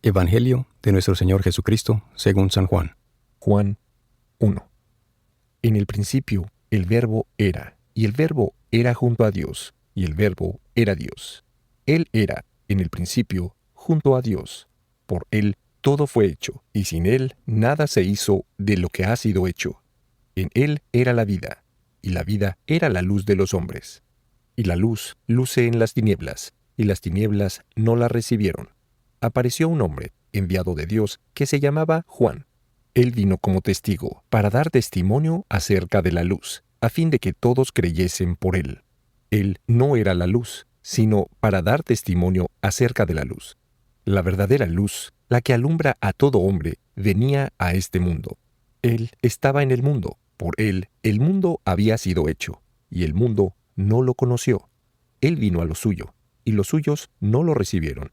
Evangelio de nuestro Señor Jesucristo según San Juan. Juan 1. En el principio el Verbo era, y el Verbo era junto a Dios, y el Verbo era Dios. Él era, en el principio, junto a Dios. Por Él todo fue hecho, y sin Él nada se hizo de lo que ha sido hecho. En Él era la vida, y la vida era la luz de los hombres. Y la luz luce en las tinieblas, y las tinieblas no la recibieron. Apareció un hombre, enviado de Dios, que se llamaba Juan. Él vino como testigo, para dar testimonio acerca de la luz, a fin de que todos creyesen por él. Él no era la luz, sino para dar testimonio acerca de la luz. La verdadera luz, la que alumbra a todo hombre, venía a este mundo. Él estaba en el mundo, por él el mundo había sido hecho, y el mundo no lo conoció. Él vino a lo suyo, y los suyos no lo recibieron.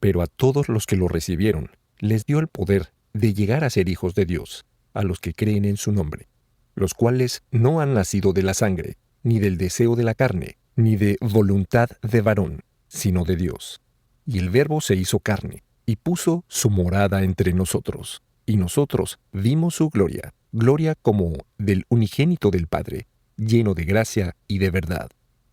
Pero a todos los que lo recibieron, les dio el poder de llegar a ser hijos de Dios, a los que creen en su nombre, los cuales no han nacido de la sangre, ni del deseo de la carne, ni de voluntad de varón, sino de Dios. Y el Verbo se hizo carne, y puso su morada entre nosotros. Y nosotros vimos su gloria, gloria como del unigénito del Padre, lleno de gracia y de verdad.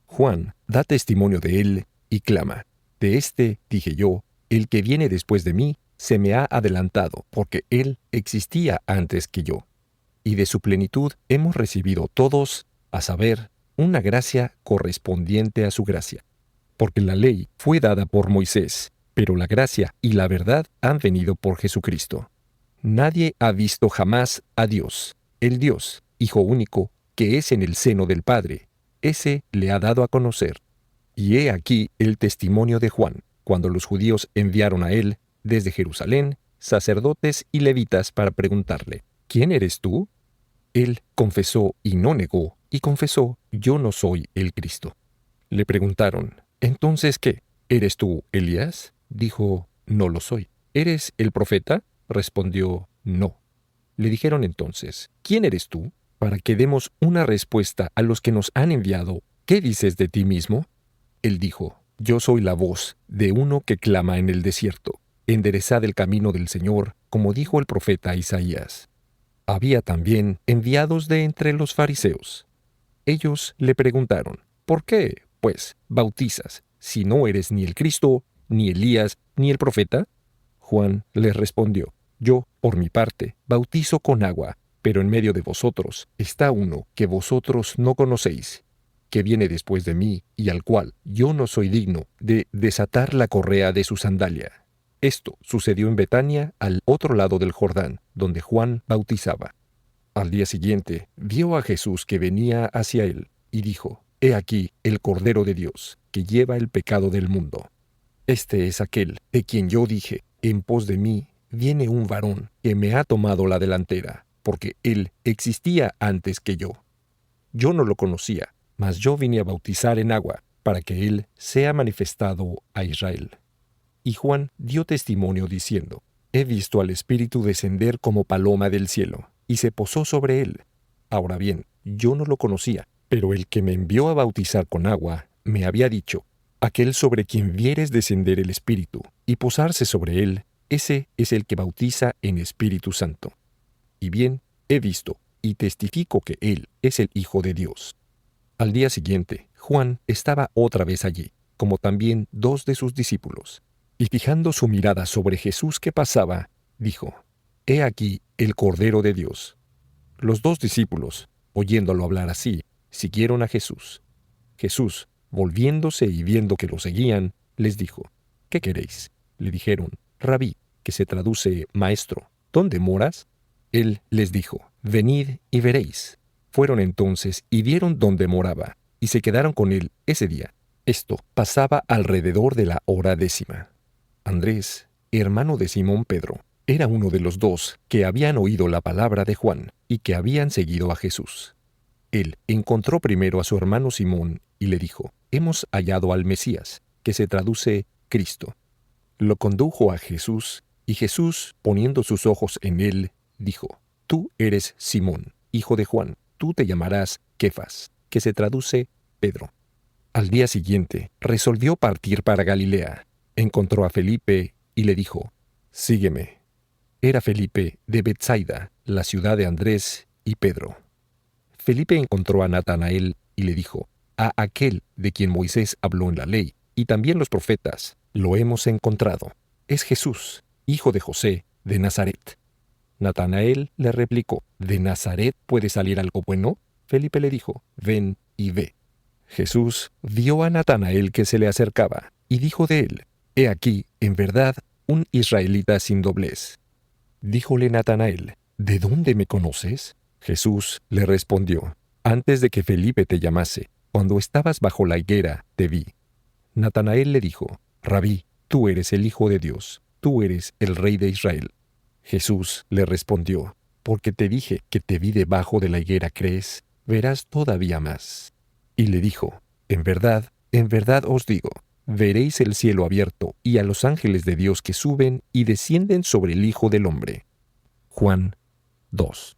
Juan da testimonio de él y clama: de este dije yo, el que viene después de mí se me ha adelantado, porque él existía antes que yo. Y de su plenitud hemos recibido todos, a saber, una gracia correspondiente a su gracia. Porque la ley fue dada por Moisés, pero la gracia y la verdad han venido por Jesucristo. Nadie ha visto jamás a Dios, el Dios, Hijo único, que es en el seno del Padre. Ese le ha dado a conocer. Y he aquí el testimonio de Juan, cuando los judíos enviaron a él, desde Jerusalén, sacerdotes y levitas para preguntarle: ¿quién eres tú? Él confesó y no negó, y confesó: yo no soy el Cristo. Le preguntaron: ¿entonces qué? ¿Eres tú Elías? Dijo: no lo soy. ¿Eres el profeta? Respondió: no. Le dijeron entonces: ¿quién eres tú? Para que demos una respuesta a los que nos han enviado. ¿Qué dices de ti mismo? Él dijo: yo soy la voz de uno que clama en el desierto: enderezad el camino del Señor, como dijo el profeta Isaías. Había también enviados de entre los fariseos. Ellos le preguntaron: ¿por qué, pues, bautizas, si no eres ni el Cristo, ni Elías, ni el profeta? Juan les respondió: yo, por mi parte, bautizo con agua, pero en medio de vosotros está uno que vosotros no conocéis, que viene después de mí, y al cual yo no soy digno de desatar la correa de su sandalia. Esto sucedió en Betania, al otro lado del Jordán, donde Juan bautizaba. Al día siguiente, vio a Jesús que venía hacia él, y dijo: he aquí el Cordero de Dios, que lleva el pecado del mundo. Este es aquel de quien yo dije: en pos de mí viene un varón que me ha tomado la delantera, porque él existía antes que yo. Yo no lo conocía, mas yo vine a bautizar en agua, para que él sea manifestado a Israel. Y Juan dio testimonio diciendo: he visto al Espíritu descender como paloma del cielo, y se posó sobre él. Ahora bien, yo no lo conocía, pero el que me envió a bautizar con agua me había dicho: aquel sobre quien vieres descender el Espíritu y posarse sobre él, ese es el que bautiza en Espíritu Santo. Y bien, he visto y testifico que él es el Hijo de Dios. Al día siguiente, Juan estaba otra vez allí, como también dos de sus discípulos. Y fijando su mirada sobre Jesús que pasaba, dijo: he aquí el Cordero de Dios. Los dos discípulos, oyéndolo hablar así, siguieron a Jesús. Jesús, volviéndose y viendo que lo seguían, les dijo: ¿qué queréis? Le dijeron: Rabí, que se traduce maestro, ¿dónde moras? Él les dijo: venid y veréis. Fueron entonces y vieron dónde moraba, y se quedaron con él ese día. Esto pasaba alrededor de la hora 10. Andrés, hermano de Simón Pedro, era uno de los dos que habían oído la palabra de Juan y que habían seguido a Jesús. Él encontró primero a su hermano Simón y le dijo: hemos hallado al Mesías, que se traduce Cristo. Lo condujo a Jesús, y Jesús, poniendo sus ojos en él, dijo: tú eres Simón, hijo de Juan, tú te llamarás Kefas, que se traduce Pedro. Al día siguiente, resolvió partir para Galilea. Encontró a Felipe y le dijo: sígueme. Era Felipe de Betsaida, la ciudad de Andrés y Pedro. Felipe encontró a Natanael y le dijo: a aquel de quien Moisés habló en la ley, y también los profetas, lo hemos encontrado. Es Jesús, hijo de José, de Nazaret. Natanael le replicó: ¿de Nazaret puede salir algo bueno? Felipe le dijo: ven y ve. Jesús vio a Natanael que se le acercaba, y dijo de él: he aquí, en verdad, un israelita sin doblez. Díjole Natanael: ¿de dónde me conoces? Jesús le respondió: antes de que Felipe te llamase, cuando estabas bajo la higuera, te vi. Natanael le dijo: Rabí, tú eres el Hijo de Dios, tú eres el Rey de Israel. Jesús le respondió: porque te dije que te vi debajo de la higuera, ¿crees? Verás todavía más. Y le dijo: en verdad os digo, veréis el cielo abierto y a los ángeles de Dios que suben y descienden sobre el Hijo del Hombre. Juan 2.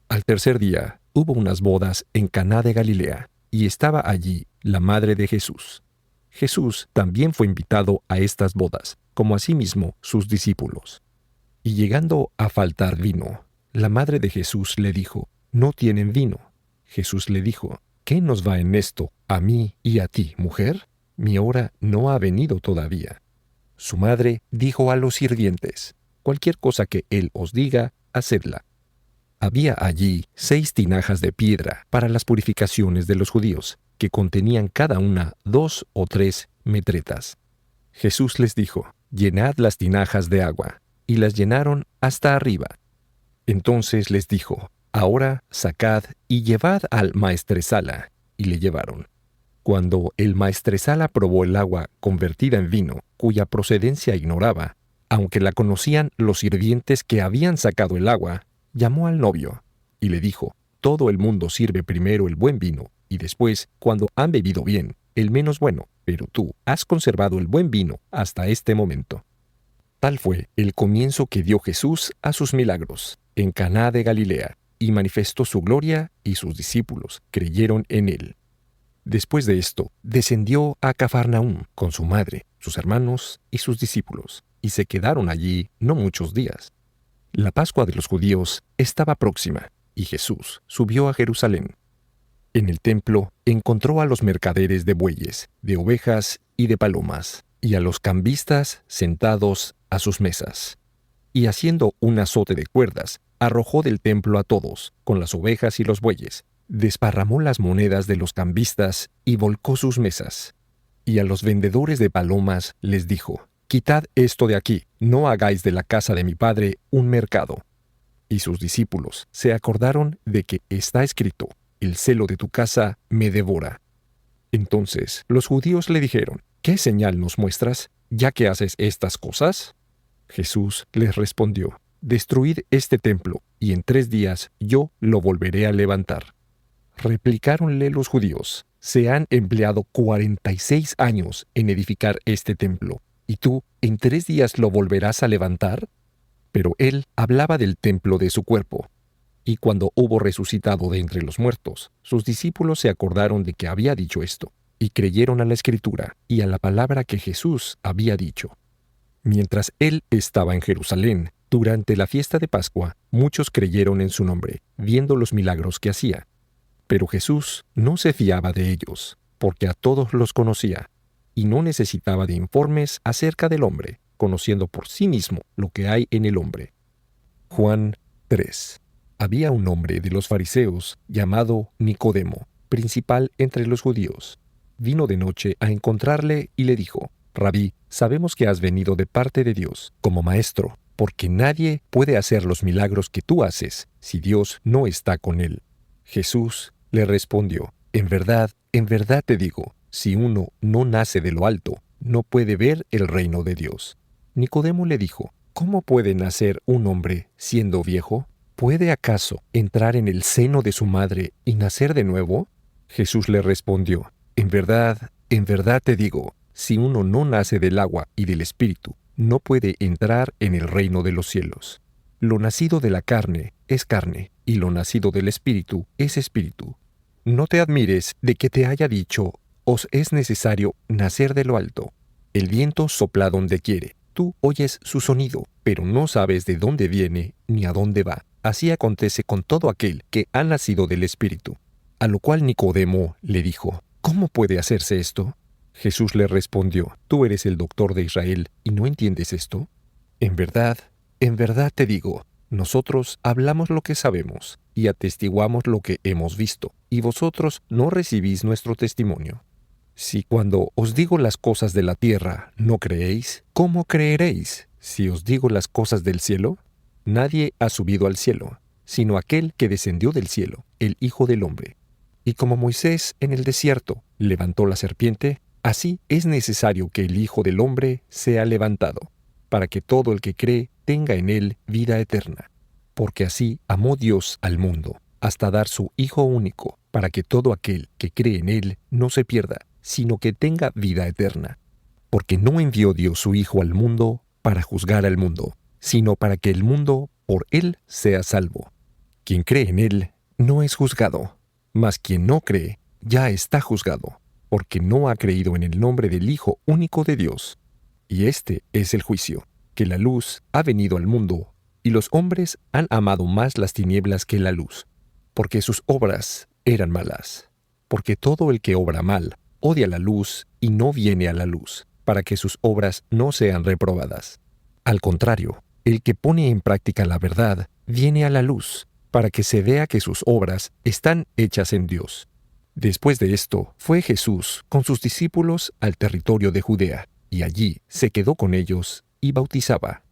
Al tercer día hubo unas bodas en Caná de Galilea, y estaba allí la madre de Jesús. Jesús también fue invitado a estas bodas, como asimismo sus discípulos. Y llegando a faltar vino, la madre de Jesús le dijo: no tienen vino. Jesús le dijo: ¿qué nos va en esto, a mí y a ti, mujer? Mi hora no ha venido todavía. Su madre dijo a los sirvientes: cualquier cosa que él os diga, hacedla. Había allí 6 tinajas de piedra para las purificaciones de los judíos, que contenían cada una 2 o 3 metretas. Jesús les dijo: llenad las tinajas de agua, y las llenaron hasta arriba. Entonces les dijo: ahora sacad y llevad al maestresala, y le llevaron. Cuando el maestresala probó el agua convertida en vino, cuya procedencia ignoraba, aunque la conocían los sirvientes que habían sacado el agua, llamó al novio y le dijo: todo el mundo sirve primero el buen vino, y después, cuando han bebido bien, el menos bueno, pero tú has conservado el buen vino hasta este momento. Tal fue el comienzo que dio Jesús a sus milagros en Caná de Galilea, y manifestó su gloria, y sus discípulos creyeron en él. Después de esto, descendió a Cafarnaúm con su madre, sus hermanos y sus discípulos, y se quedaron allí no muchos días. La Pascua de los judíos estaba próxima, y Jesús subió a Jerusalén. En el templo encontró a los mercaderes de bueyes, de ovejas y de palomas, y a los cambistas sentados a sus mesas. Y haciendo un azote de cuerdas, arrojó del templo a todos, con las ovejas y los bueyes, desparramó las monedas de los cambistas y volcó sus mesas. Y a los vendedores de palomas les dijo: quitad esto de aquí, no hagáis de la casa de mi Padre un mercado. Y sus discípulos se acordaron de que está escrito: el celo de tu casa me devora. Entonces los judíos le dijeron: ¿qué señal nos muestras, ya que haces estas cosas? Jesús les respondió: destruid este templo, y en 3 días yo lo volveré a levantar. Replicáronle los judíos: se han empleado 46 años en edificar este templo, ¿y tú en 3 días lo volverás a levantar? Pero él hablaba del templo de su cuerpo. Y cuando hubo resucitado de entre los muertos, sus discípulos se acordaron de que había dicho esto, y creyeron a la Escritura y a la palabra que Jesús había dicho. Mientras él estaba en Jerusalén, durante la fiesta de Pascua, muchos creyeron en su nombre, viendo los milagros que hacía. Pero Jesús no se fiaba de ellos, porque a todos los conocía, y no necesitaba de informes acerca del hombre, conociendo por sí mismo lo que hay en el hombre. Juan 3. Había un hombre de los fariseos llamado Nicodemo, principal entre los judíos. Vino de noche a encontrarle y le dijo: Rabí, sabemos que has venido de parte de Dios, como maestro, porque nadie puede hacer los milagros que tú haces si Dios no está con él. Jesús le respondió: en verdad te digo, si uno no nace de lo alto, no puede ver el reino de Dios. Nicodemo le dijo: ¿cómo puede nacer un hombre siendo viejo? ¿Puede acaso entrar en el seno de su madre y nacer de nuevo? Jesús le respondió: en verdad te digo, si uno no nace del agua y del Espíritu, no puede entrar en el reino de los cielos. Lo nacido de la carne es carne, y lo nacido del Espíritu es espíritu. No te admires de que te haya dicho: os es necesario nacer de lo alto. El viento sopla donde quiere, Tú oyes su sonido, pero no sabes de dónde viene ni a dónde va. Así acontece con todo aquel que ha nacido del Espíritu. A lo cual Nicodemo le dijo, ¿cómo puede hacerse esto? Jesús le respondió, ¿tú eres el doctor de Israel y no entiendes esto? En verdad te digo, nosotros hablamos lo que sabemos y atestiguamos lo que hemos visto, y vosotros no recibís nuestro testimonio. Si cuando os digo las cosas de la tierra no creéis, ¿cómo creeréis si os digo las cosas del cielo? Nadie ha subido al cielo, sino aquel que descendió del cielo, el Hijo del Hombre. Y como Moisés en el desierto levantó la serpiente, así es necesario que el Hijo del Hombre sea levantado, para que todo el que cree tenga en él vida eterna. Porque así amó Dios al mundo, hasta dar su Hijo único, para que todo aquel que cree en él no se pierda, sino que tenga vida eterna. Porque no envió Dios su Hijo al mundo para juzgar al mundo, sino para que el mundo por él sea salvo. Quien cree en él no es juzgado, mas quien no cree ya está juzgado, porque no ha creído en el nombre del Hijo único de Dios. Y este es el juicio, que la luz ha venido al mundo, y los hombres han amado más las tinieblas que la luz, porque sus obras eran malas. Porque todo el que obra mal odia la luz y no viene a la luz, para que sus obras no sean reprobadas. Al contrario, el que pone en práctica la verdad viene a la luz, para que se vea que sus obras están hechas en Dios. Después de esto, fue Jesús con sus discípulos al territorio de Judea, y allí se quedó con ellos y bautizaba.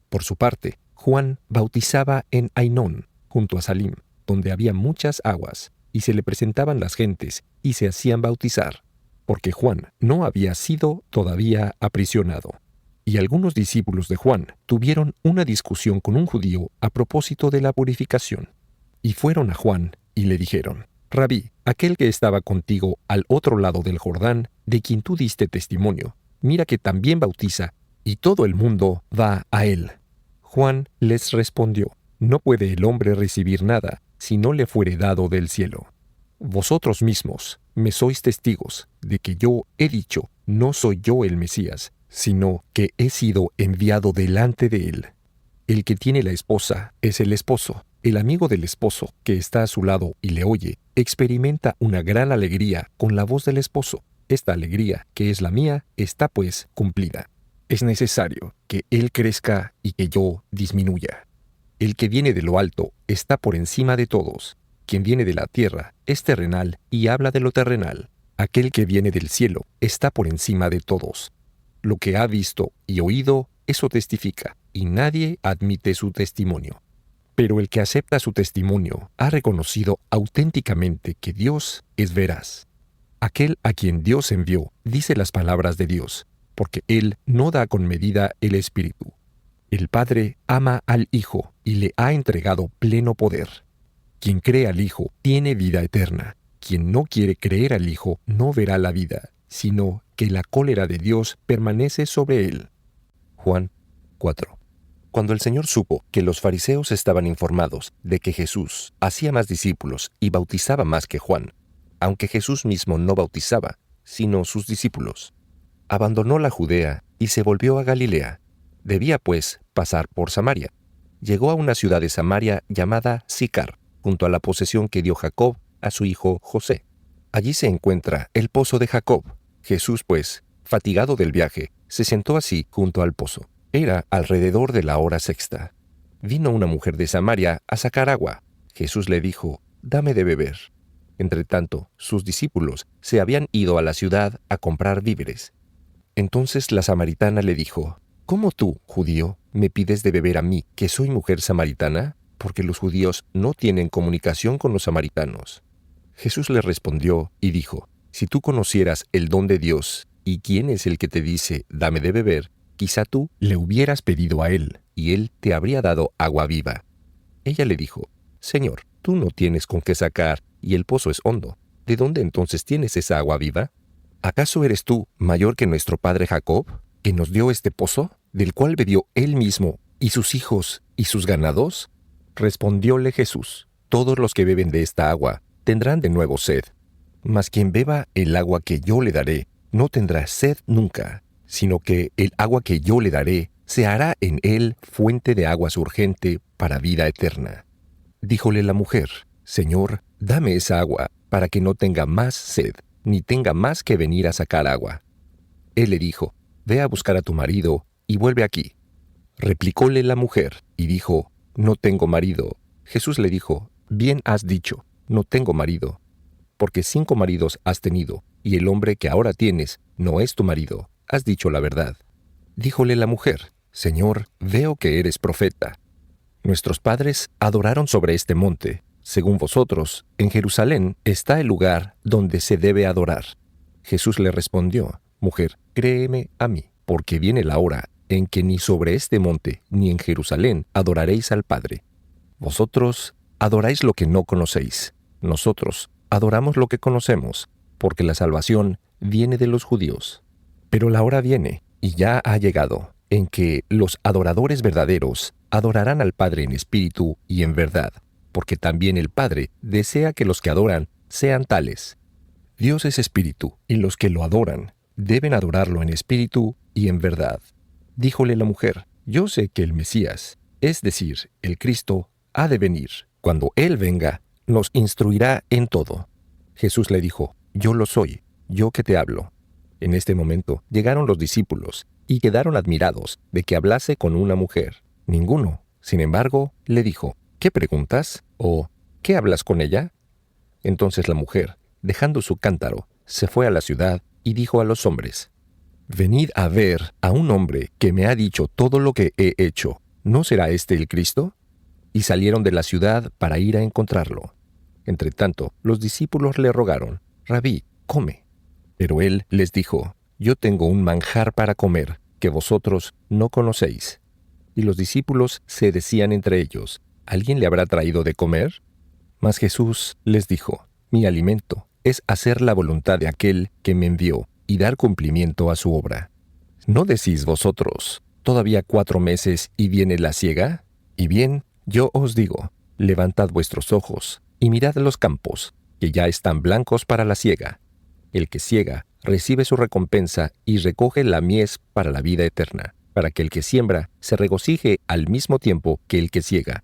Por su parte, Juan bautizaba en Ainón, junto a Salim, donde había muchas aguas, y se le presentaban las gentes y se hacían bautizar, porque Juan no había sido todavía aprisionado. Y algunos discípulos de Juan tuvieron una discusión con un judío a propósito de la purificación. Y fueron a Juan y le dijeron, Rabí, aquel que estaba contigo al otro lado del Jordán, de quien tú diste testimonio, mira que también bautiza, y todo el mundo va a él. Juan les respondió, no puede el hombre recibir nada si no le fuere dado del cielo. Vosotros mismos me sois testigos de que yo he dicho, no soy yo el Mesías, sino que he sido enviado delante de él. El que tiene la esposa es el esposo. El amigo del esposo, que está a su lado y le oye, experimenta una gran alegría con la voz del esposo. Esta alegría, que es la mía, está pues cumplida. Es necesario que él crezca y que yo disminuya. El que viene de lo alto está por encima de todos. Quien viene de la tierra es terrenal y habla de lo terrenal. Aquel que viene del cielo está por encima de todos. Lo que ha visto y oído, eso testifica, y nadie admite su testimonio. Pero el que acepta su testimonio ha reconocido auténticamente que Dios es veraz. Aquel a quien Dios envió dice las palabras de Dios, porque Él no da con medida el Espíritu. El Padre ama al Hijo y le ha entregado pleno poder. Quien cree al Hijo tiene vida eterna. Quien no quiere creer al Hijo no verá la vida, sino que la cólera de Dios permanece sobre él. Juan 4. Cuando el Señor supo que los fariseos estaban informados de que Jesús hacía más discípulos y bautizaba más que Juan, aunque Jesús mismo no bautizaba, sino sus discípulos, abandonó la Judea y se volvió a Galilea. Debía, pues, pasar por Samaria. Llegó a una ciudad de Samaria llamada Sicar, junto a la posesión que dio Jacob a su hijo José. Allí se encuentra el pozo de Jacob. Jesús, pues, fatigado del viaje, se sentó así junto al pozo. Era alrededor de la hora sexta. Vino una mujer de Samaria a sacar agua. Jesús le dijo, «Dame de beber». Entretanto, sus discípulos se habían ido a la ciudad a comprar víveres. Entonces la samaritana le dijo, «¿Cómo tú, judío, me pides de beber a mí, que soy mujer samaritana? Porque los judíos no tienen comunicación con los samaritanos». Jesús le respondió y dijo, «Si tú conocieras el don de Dios y quién es el que te dice, dame de beber, quizá tú le hubieras pedido a él, y él te habría dado agua viva». Ella le dijo, «Señor, tú no tienes con qué sacar, y el pozo es hondo. ¿De dónde entonces tienes esa agua viva? ¿Acaso eres tú mayor que nuestro padre Jacob, que nos dio este pozo, del cual bebió él mismo, y sus hijos, y sus ganados?» Respondióle Jesús, «Todos los que beben de esta agua tendrán de nuevo sed, mas quien beba el agua que yo le daré no tendrá sed nunca, sino que el agua que yo le daré se hará en él fuente de agua surgente para vida eterna. Díjole la mujer: Señor, dame esa agua, para que no tenga más sed, ni tenga más que venir a sacar agua. Él le dijo: Ve a buscar a tu marido y vuelve aquí. Replicóle la mujer y dijo: No tengo marido. Jesús le dijo: Bien has dicho, no tengo marido, porque 5 maridos has tenido, y el hombre que ahora tienes no es tu marido. Has dicho la verdad. Díjole la mujer: Señor, veo que eres profeta. Nuestros padres adoraron sobre este monte. Según vosotros, en Jerusalén está el lugar donde se debe adorar. Jesús le respondió: Mujer, créeme a mí, porque viene la hora en que ni sobre este monte ni en Jerusalén adoraréis al Padre. Vosotros adoráis lo que no conocéis. Nosotros adoramos lo que conocemos, porque la salvación viene de los judíos. Pero la hora viene, y ya ha llegado, en que los adoradores verdaderos adorarán al Padre en espíritu y en verdad, porque también el Padre desea que los que adoran sean tales. Dios es espíritu, y los que lo adoran deben adorarlo en espíritu y en verdad. Díjole la mujer: Yo sé que el Mesías, es decir, el Cristo, ha de venir. Cuando Él venga, nos instruirá en todo. Jesús le dijo: Yo lo soy, yo que te hablo. En este momento llegaron los discípulos y quedaron admirados de que hablase con una mujer. Ninguno, sin embargo, le dijo: ¿Qué preguntas? ¿O qué hablas con ella? Entonces la mujer, dejando su cántaro, se fue a la ciudad y dijo a los hombres: Venid a ver a un hombre que me ha dicho todo lo que he hecho. ¿No será este el Cristo? Y salieron de la ciudad para ir a encontrarlo. Entretanto, los discípulos le rogaron: Rabí, come. Pero él les dijo: Yo tengo un manjar para comer que vosotros no conocéis. Y los discípulos se decían entre ellos: ¿Alguien le habrá traído de comer? Mas Jesús les dijo: Mi alimento es hacer la voluntad de aquel que me envió y dar cumplimiento a su obra. ¿No decís vosotros: todavía 4 meses y viene la siega? Y bien, yo os digo: levantad vuestros ojos y mirad los campos, que ya están blancos para la siega. El que siega recibe su recompensa y recoge la mies para la vida eterna, para que el que siembra se regocije al mismo tiempo que el que siega.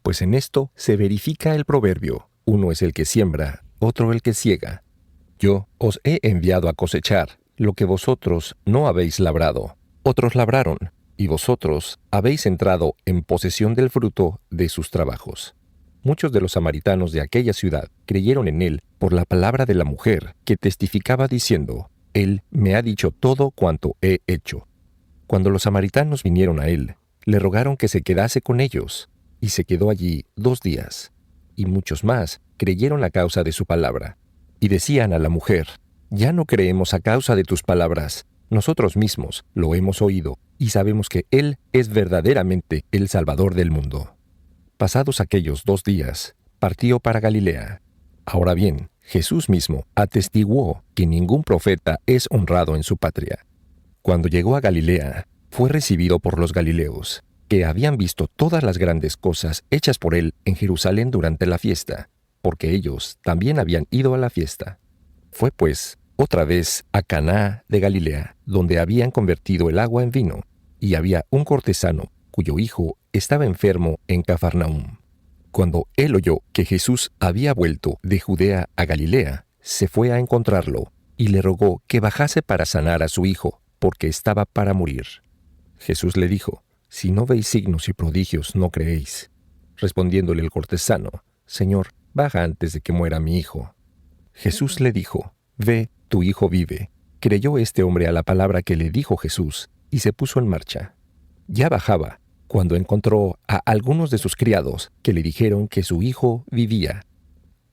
Pues en esto se verifica el proverbio: uno es el que siembra, otro el que siega. Yo os he enviado a cosechar lo que vosotros no habéis labrado. Otros labraron, y vosotros habéis entrado en posesión del fruto de sus trabajos. Muchos de los samaritanos de aquella ciudad creyeron en él por la palabra de la mujer, que testificaba diciendo: Él me ha dicho todo cuanto he hecho. Cuando los samaritanos vinieron a él, le rogaron que se quedase con ellos, y se quedó allí 2 días. Y muchos más creyeron a causa de su palabra. Y decían a la mujer: Ya no creemos a causa de tus palabras. Nosotros mismos lo hemos oído, y sabemos que Él es verdaderamente el Salvador del mundo. Pasados aquellos 2 días, partió para Galilea. Ahora bien, Jesús mismo atestiguó que ningún profeta es honrado en su patria. Cuando llegó a Galilea, fue recibido por los galileos, que habían visto todas las grandes cosas hechas por él en Jerusalén durante la fiesta, porque ellos también habían ido a la fiesta. Fue pues otra vez a Caná de Galilea, donde habían convertido el agua en vino, y había un cortesano cuyo hijo estaba enfermo en Cafarnaúm. Cuando él oyó que Jesús había vuelto de Judea a Galilea, se fue a encontrarlo, y le rogó que bajase para sanar a su hijo, porque estaba para morir. Jesús le dijo: Si no veis signos y prodigios, no creéis. Respondiéndole el cortesano: Señor, baja antes de que muera mi hijo. Jesús le dijo: Ve, tu hijo vive. Creyó este hombre a la palabra que le dijo Jesús, y se puso en marcha. Ya bajaba, cuando encontró a algunos de sus criados, que le dijeron que su hijo vivía.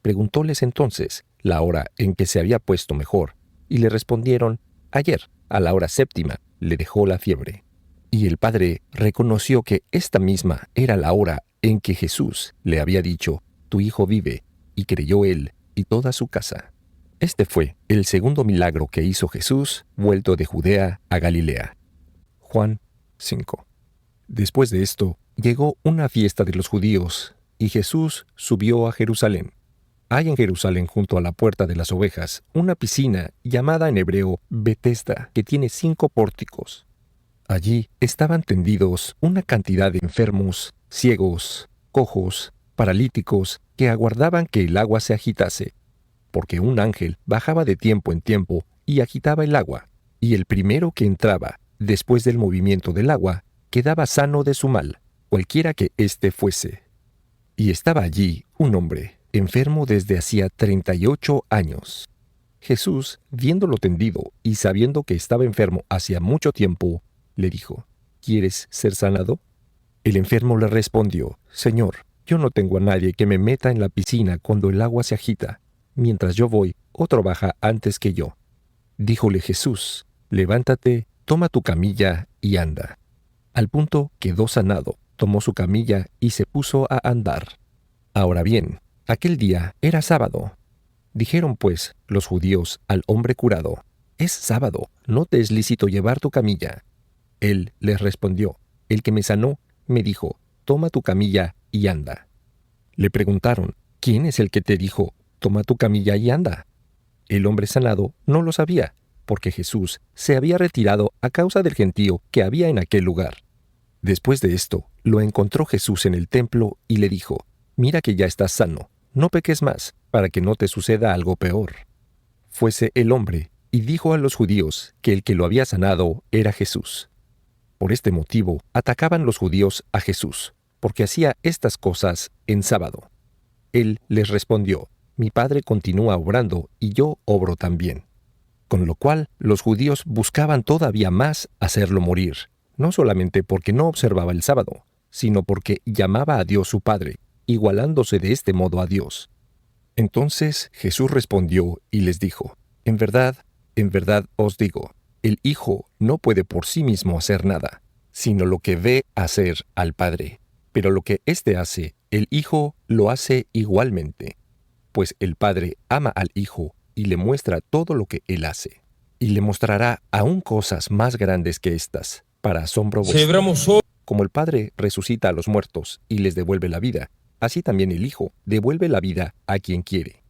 Preguntóles entonces la hora en que se había puesto mejor, y le respondieron: Ayer, a la hora 7ª, le dejó la fiebre. Y el padre reconoció que esta misma era la hora en que Jesús le había dicho: Tu hijo vive, y creyó él y toda su casa. Este fue el segundo milagro que hizo Jesús, vuelto de Judea a Galilea. Juan 5. Después de esto, llegó una fiesta de los judíos, y Jesús subió a Jerusalén. Hay en Jerusalén, junto a la puerta de las ovejas, una piscina llamada en hebreo Betesda, que tiene 5 pórticos. Allí estaban tendidos una cantidad de enfermos, ciegos, cojos, paralíticos, que aguardaban que el agua se agitase, porque un ángel bajaba de tiempo en tiempo y agitaba el agua, y el primero que entraba, después del movimiento del agua, quedaba sano de su mal, cualquiera que éste fuese. Y estaba allí un hombre, enfermo desde hacía 38 años. Jesús, viéndolo tendido y sabiendo que estaba enfermo hacía mucho tiempo, le dijo: ¿Quieres ser sanado? El enfermo le respondió: Señor, yo no tengo a nadie que me meta en la piscina cuando el agua se agita. Mientras yo voy, otro baja antes que yo. Díjole Jesús: Levántate, toma tu camilla y anda. Al punto quedó sanado, tomó su camilla y se puso a andar. Ahora bien, aquel día era sábado. Dijeron pues los judíos al hombre curado: Es sábado, no te es lícito llevar tu camilla. Él les respondió: El que me sanó me dijo: Toma tu camilla y anda. Le preguntaron: ¿Quién es el que te dijo: Toma tu camilla y anda? El hombre sanado no lo sabía, porque Jesús se había retirado a causa del gentío que había en aquel lugar. Después de esto, lo encontró Jesús en el templo y le dijo: Mira que ya estás sano, no peques más, para que no te suceda algo peor. Fuese el hombre y dijo a los judíos que el que lo había sanado era Jesús. Por este motivo atacaban los judíos a Jesús, porque hacía estas cosas en sábado. Él les respondió: Mi Padre continúa obrando y yo obro también. Con lo cual los judíos buscaban todavía más hacerlo morir, no solamente porque no observaba el sábado, sino porque llamaba a Dios su Padre, igualándose de este modo a Dios. Entonces Jesús respondió y les dijo: en verdad os digo, el Hijo no puede por sí mismo hacer nada, sino lo que ve hacer al Padre. Pero lo que éste hace, el Hijo lo hace igualmente. Pues el Padre ama al Hijo y le muestra todo lo que Él hace. Y le mostrará aún cosas más grandes que estas, para asombro vuestro. Como el Padre resucita a los muertos y les devuelve la vida, así también el Hijo devuelve la vida a quien quiere.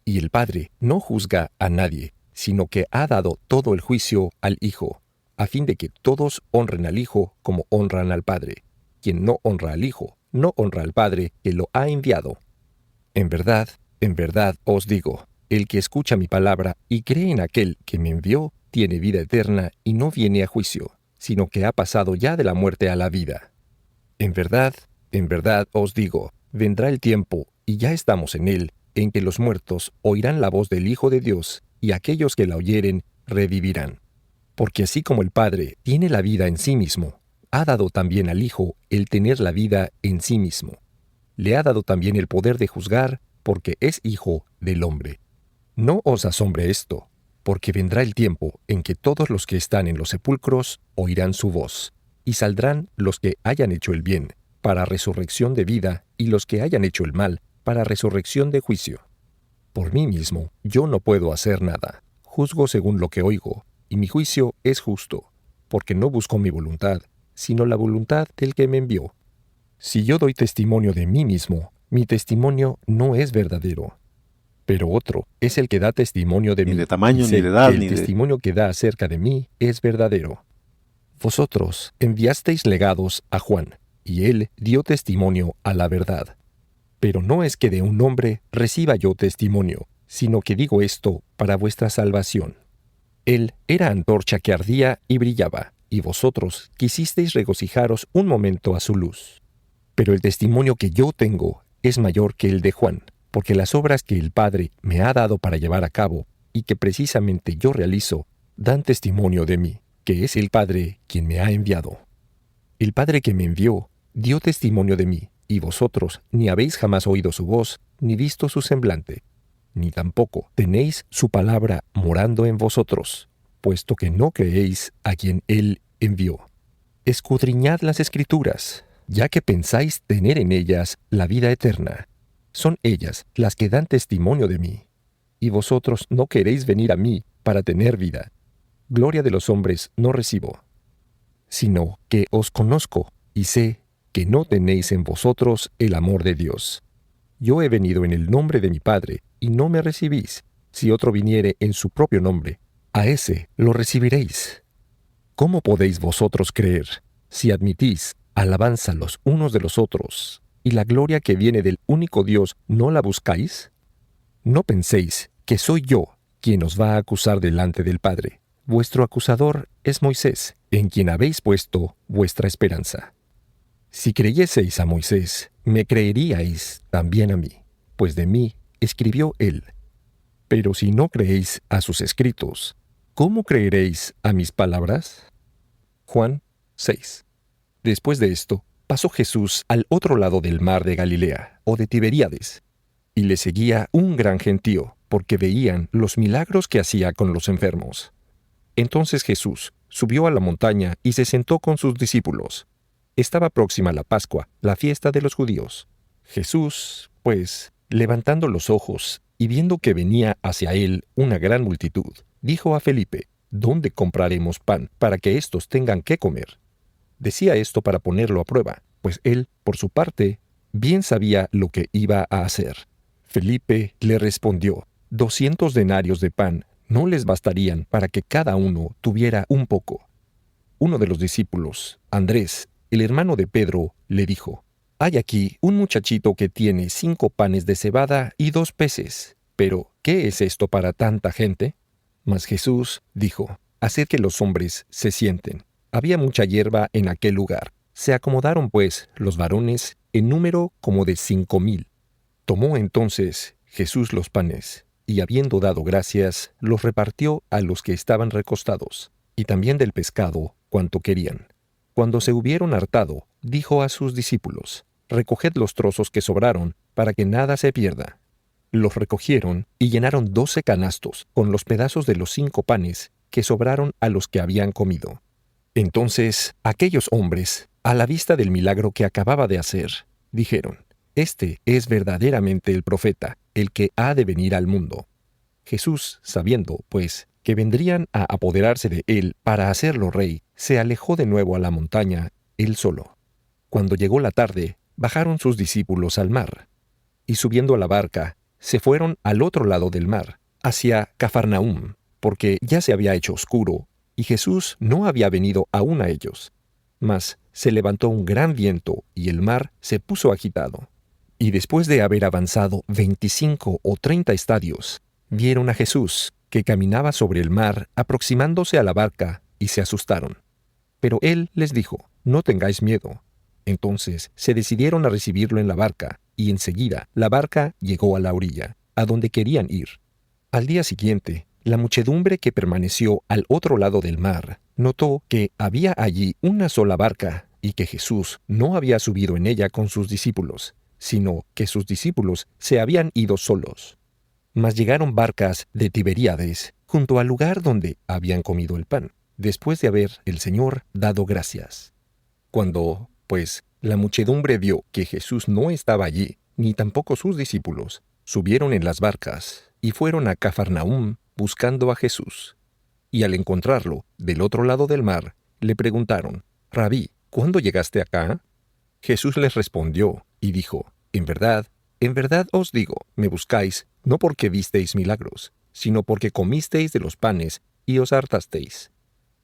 Y el Padre no juzga a nadie, sino que ha dado todo el juicio al Hijo, a fin de que todos honren al Hijo como honran al Padre. Quien no honra al Hijo, no honra al Padre que lo ha enviado. En verdad os digo, el que escucha mi palabra y cree en aquel que me envió, tiene vida eterna y no viene a juicio, sino que ha pasado ya de la muerte a la vida. En verdad os digo, vendrá el tiempo, y ya estamos en él, en que los muertos oirán la voz del Hijo de Dios, y aquellos que la oyeren revivirán. Porque así como el Padre tiene la vida en sí mismo, ha dado también al Hijo el tener la vida en sí mismo. Le ha dado también el poder de juzgar, porque es Hijo del hombre. No os asombre esto, porque vendrá el tiempo en que todos los que están en los sepulcros oirán su voz, y saldrán los que hayan hecho el bien, para resurrección de vida, y los que hayan hecho el mal, para resurrección de juicio. Por mí mismo yo no puedo hacer nada, juzgo según lo que oigo, y mi juicio es justo, porque no busco mi voluntad, sino la voluntad del que me envió. Si yo doy testimonio de mí mismo, mi testimonio no es verdadero. Pero otro es el que da testimonio de mí. Ni de tamaño, y sé ni de edad, que el ni de... testimonio que da acerca de mí es verdadero. Vosotros enviasteis legados a Juan, y él dio testimonio a la verdad. Pero no es que de un hombre reciba yo testimonio, sino que digo esto para vuestra salvación. Él era antorcha que ardía y brillaba, y vosotros quisisteis regocijaros un momento a su luz. Pero el testimonio que yo tengo es mayor que el de Juan, porque las obras que el Padre me ha dado para llevar a cabo, y que precisamente yo realizo, dan testimonio de mí, que es el Padre quien me ha enviado. El Padre que me envió dio testimonio de mí, y vosotros ni habéis jamás oído su voz, ni visto su semblante, ni tampoco tenéis su palabra morando en vosotros, puesto que no creéis a quien Él envió. Escudriñad las Escrituras, ya que pensáis tener en ellas la vida eterna. Son ellas las que dan testimonio de mí, y vosotros no queréis venir a mí para tener vida. Gloria de los hombres no recibo, sino que os conozco y sé que no tenéis en vosotros el amor de Dios. Yo he venido en el nombre de mi Padre, y no me recibís. Si otro viniere en su propio nombre, a ese lo recibiréis. ¿cómo podéis vosotros creer si admitís alabanza los unos de los otros y la gloria que viene del único Dios no la buscáis? No penséis que soy yo quien os va a acusar delante del Padre. Vuestro acusador es Moisés, en quien habéis puesto vuestra esperanza. Si creyeseis a Moisés, me creeríais también a mí, pues de mí escribió él. Pero si no creéis a sus escritos, ¿cómo creeréis a mis palabras? Juan 6. Después de esto, pasó Jesús al otro lado del mar de Galilea, o de Tiberíades, y le seguía un gran gentío, porque veían los milagros que hacía con los enfermos. Entonces Jesús subió a la montaña y se sentó con sus discípulos. Estaba próxima la Pascua, la fiesta de los judíos. Jesús, pues, levantando los ojos y viendo que venía hacia él una gran multitud, dijo a Felipe: ¿Dónde compraremos pan para que éstos tengan qué comer? Decía esto para ponerlo a prueba, pues él, por su parte, bien sabía lo que iba a hacer. Felipe le respondió: 200 denarios de pan no les bastarían para que cada uno tuviera un poco. Uno de los discípulos, Andrés, el hermano de Pedro, le dijo: Hay aquí un muchachito que tiene 5 panes de cebada y 2 peces. Pero, ¿qué es esto para tanta gente? Mas Jesús dijo: Haced que los hombres se sienten. Había mucha hierba en aquel lugar. Se acomodaron, pues, los varones en número como de 5,000. Tomó entonces Jesús los panes, y habiendo dado gracias, los repartió a los que estaban recostados, y también del pescado cuanto querían. Cuando se hubieron hartado, dijo a sus discípulos: Recoged los trozos que sobraron, para que nada se pierda. Los recogieron y llenaron 12 canastos con los pedazos de los 5 panes que sobraron a los que habían comido. Entonces aquellos hombres, a la vista del milagro que acababa de hacer, dijeron: Este es verdaderamente el profeta, el que ha de venir al mundo. Jesús, sabiendo, pues, que vendrían a apoderarse de él para hacerlo rey, se alejó de nuevo a la montaña, él solo. Cuando llegó la tarde, bajaron sus discípulos al mar, y subiendo a la barca, se fueron al otro lado del mar, hacia Cafarnaúm, porque ya se había hecho oscuro, y Jesús no había venido aún a ellos. Mas se levantó un gran viento, y el mar se puso agitado. Y después de haber avanzado 25 o 30 estadios, vieron a Jesús, que caminaba sobre el mar, aproximándose a la barca, y se asustaron. Pero él les dijo: No tengáis miedo. Entonces se decidieron a recibirlo en la barca, y enseguida la barca llegó a la orilla, a donde querían ir. Al día siguiente, la muchedumbre que permaneció al otro lado del mar notó que había allí una sola barca, y que Jesús no había subido en ella con sus discípulos, sino que sus discípulos se habían ido solos. Mas llegaron barcas de Tiberíades, junto al lugar donde habían comido el pan, después de haber el Señor dado gracias. Cuando, pues, la muchedumbre vio que Jesús no estaba allí, ni tampoco sus discípulos, subieron en las barcas y fueron a Cafarnaúm buscando a Jesús. Y al encontrarlo del otro lado del mar, le preguntaron: Rabí, ¿cuándo llegaste acá? Jesús les respondió y dijo: en verdad os digo, me buscáis no porque visteis milagros, sino porque comisteis de los panes y os hartasteis.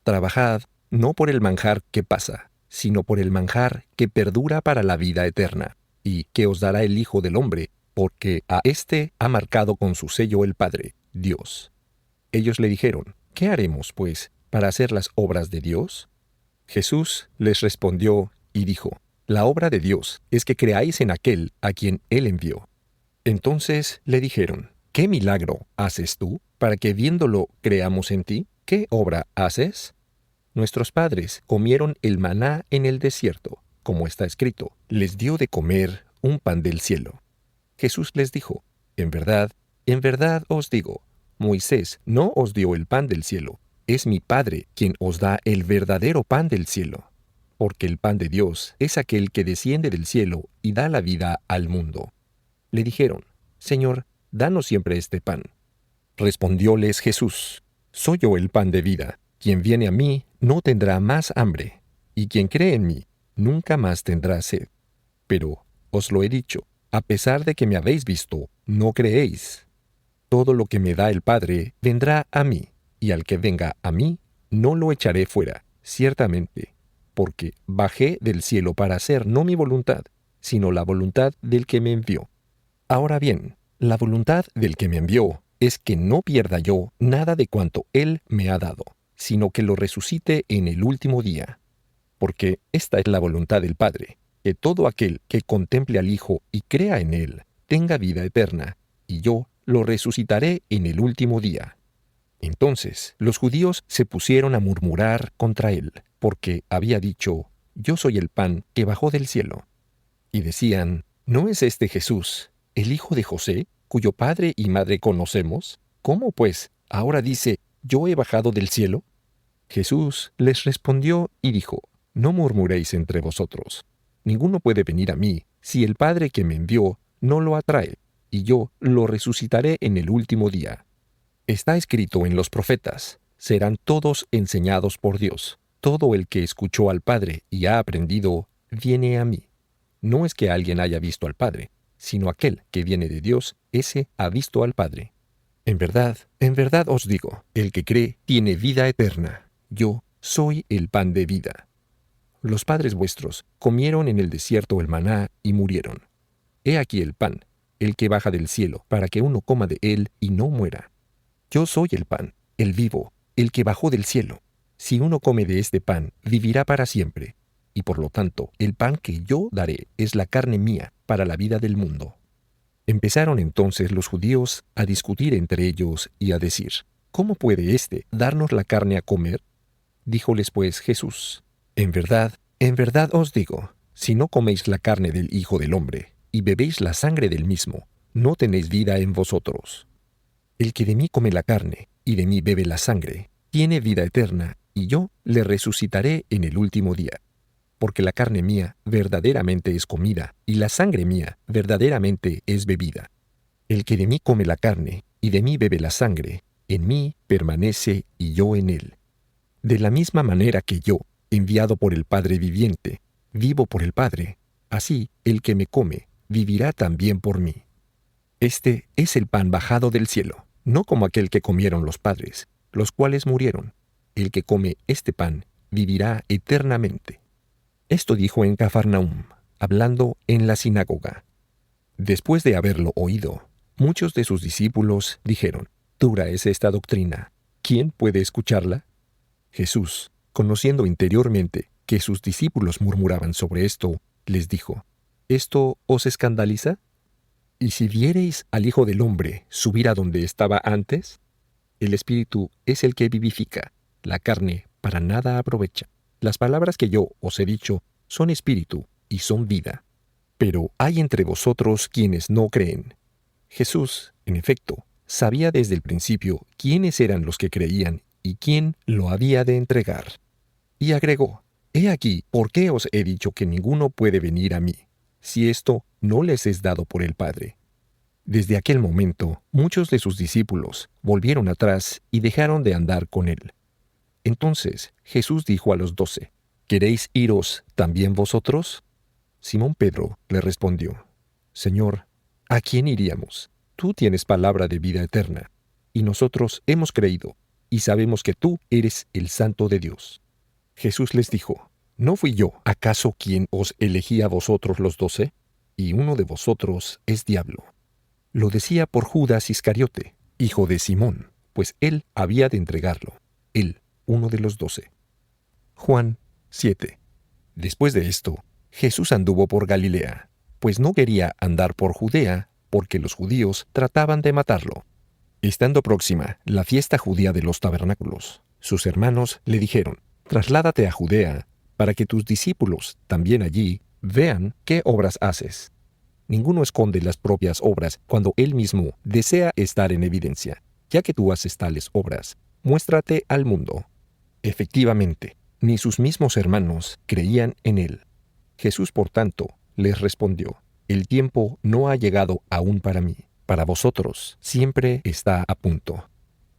Trabajad no por el manjar que pasa, sino por el manjar que perdura para la vida eterna, y que os dará el Hijo del Hombre, porque a éste ha marcado con su sello el Padre, Dios. Ellos le dijeron: ¿qué haremos, pues, para hacer las obras de Dios? Jesús les respondió y dijo: la obra de Dios es que creáis en aquel a quien Él envió. Entonces le dijeron: ¿qué milagro haces tú, para que viéndolo creamos en ti? ¿Qué obra haces? Nuestros padres comieron el maná en el desierto, como está escrito: les dio de comer un pan del cielo. Jesús les dijo: en verdad os digo, Moisés no os dio el pan del cielo, es mi Padre quien os da el verdadero pan del cielo. Porque el pan de Dios es aquel que desciende del cielo y da la vida al mundo. Le dijeron: Señor, danos siempre este pan. Respondióles Jesús: soy yo el pan de vida. Quien viene a mí no tendrá más hambre, y quien cree en mí nunca más tendrá sed. Pero os lo he dicho, a pesar de que me habéis visto, no creéis. Todo lo que me da el Padre vendrá a mí, y al que venga a mí, no lo echaré fuera. ciertamente, porque bajé del cielo para hacer no mi voluntad, sino la voluntad del que me envió. Ahora bien, la voluntad del que me envió es que no pierda yo nada de cuanto Él me ha dado, sino que lo resucite en el último día. Porque esta es la voluntad del Padre, que todo aquel que contemple al Hijo y crea en Él tenga vida eterna, y yo lo resucitaré en el último día. Entonces los judíos se pusieron a murmurar contra Él, porque había dicho, Yo soy el pan que bajó del cielo. Y decían, ¿no es este Jesús, el hijo de José, cuyo padre y madre conocemos? ¿Cómo, pues, ahora dice, yo he bajado del cielo? Jesús les respondió y dijo, No murmuréis entre vosotros. Ninguno puede venir a mí si el Padre que me envió no lo atrae, y yo lo resucitaré en el último día. Está escrito en los profetas, serán todos enseñados por Dios. Todo el que escuchó al Padre y ha aprendido, viene a mí. No es que alguien haya visto al Padre, sino aquel que viene de Dios, ese ha visto al Padre. En verdad os digo, el que cree tiene vida eterna. Yo soy el pan de vida. Los padres vuestros comieron en el desierto el maná y murieron. He aquí el pan, el que baja del cielo, para que uno coma de él y no muera. Yo soy el pan, el vivo, el que bajó del cielo. Si uno come de este pan, vivirá para siempre. Y por lo tanto, el pan que yo daré es la carne mía para la vida del mundo. Empezaron entonces los judíos a discutir entre ellos y a decir, ¿cómo puede éste darnos la carne a comer? Díjoles pues Jesús, en verdad os digo, si no coméis la carne del Hijo del Hombre y bebéis la sangre del mismo, no tenéis vida en vosotros. El que de mí come la carne y de mí bebe la sangre, tiene vida eterna, y yo le resucitaré en el último día. Porque la carne mía verdaderamente es comida, y la sangre mía verdaderamente es bebida. El que de mí come la carne y de mí bebe la sangre, en mí permanece y yo en él. De la misma manera que yo, enviado por el Padre viviente, vivo por el Padre, así el que me come vivirá también por mí. Este es el pan bajado del cielo, no como aquel que comieron los padres, los cuales murieron. El que come este pan vivirá eternamente. Esto dijo en Cafarnaúm, hablando en la sinagoga. Después de haberlo oído, muchos de sus discípulos dijeron, Dura es esta doctrina, ¿quién puede escucharla? Jesús, conociendo interiormente que sus discípulos murmuraban sobre esto, les dijo, ¿esto os escandaliza? ¿Y si viereis al Hijo del Hombre subir a donde estaba antes? El Espíritu es el que vivifica, la carne para nada aprovecha. Las palabras que yo os he dicho son espíritu y son vida. Pero hay entre vosotros quienes no creen. Jesús, en efecto, sabía desde el principio quiénes eran los que creían y quién lo había de entregar. Y agregó, He aquí, ¿por qué os he dicho que ninguno puede venir a mí, si esto no les es dado por el Padre? Desde aquel momento, muchos de sus discípulos volvieron atrás y dejaron de andar con él. Entonces Jesús dijo a los 12, ¿queréis iros también vosotros? Simón Pedro le respondió, Señor, ¿a quién iríamos? Tú tienes palabra de vida eterna, y nosotros hemos creído, y sabemos que tú eres el Santo de Dios. Jesús les dijo, ¿no fui yo, acaso, quien os elegí a vosotros los 12? Y uno de vosotros es diablo. Lo decía por Judas Iscariote, hijo de Simón, pues él había de entregarlo, él, uno de los 12. Juan 7. Después de esto, Jesús anduvo por Galilea, pues no quería andar por Judea, porque los judíos trataban de matarlo. Estando próxima la fiesta judía de los tabernáculos, sus hermanos le dijeron, Trasládate a Judea, para que tus discípulos, también allí, vean qué obras haces. Ninguno esconde las propias obras cuando él mismo desea estar en evidencia. Ya que tú haces tales obras, muéstrate al mundo. Efectivamente, ni sus mismos hermanos creían en él. Jesús, por tanto, les respondió, El tiempo no ha llegado aún para mí. Para vosotros siempre está a punto.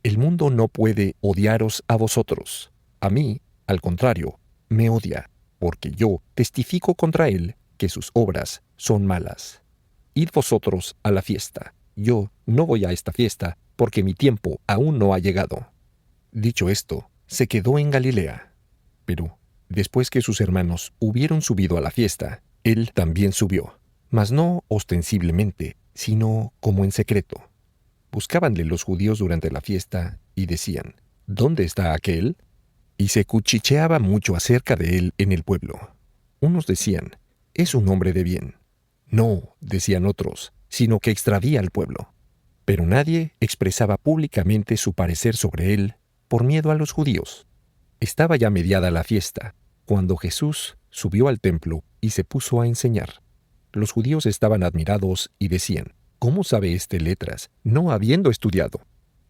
El mundo no puede odiaros a vosotros. A mí, al contrario, me odia, porque yo testifico contra él que sus obras son malas. Id vosotros a la fiesta. Yo no voy a esta fiesta, porque mi tiempo aún no ha llegado. Dicho esto, se quedó en Galilea. Pero, después que sus hermanos hubieron subido a la fiesta, él también subió, mas no ostensiblemente, sino como en secreto. Buscábanle los judíos durante la fiesta y decían, ¿dónde está aquel? Y se cuchicheaba mucho acerca de él en el pueblo. Unos decían, es un hombre de bien. No, decían otros, sino que extravía al pueblo. Pero nadie expresaba públicamente su parecer sobre él por miedo a los judíos. Estaba ya mediada la fiesta, cuando Jesús subió al templo y se puso a enseñar. Los judíos estaban admirados y decían, ¿cómo sabe este letras, no habiendo estudiado?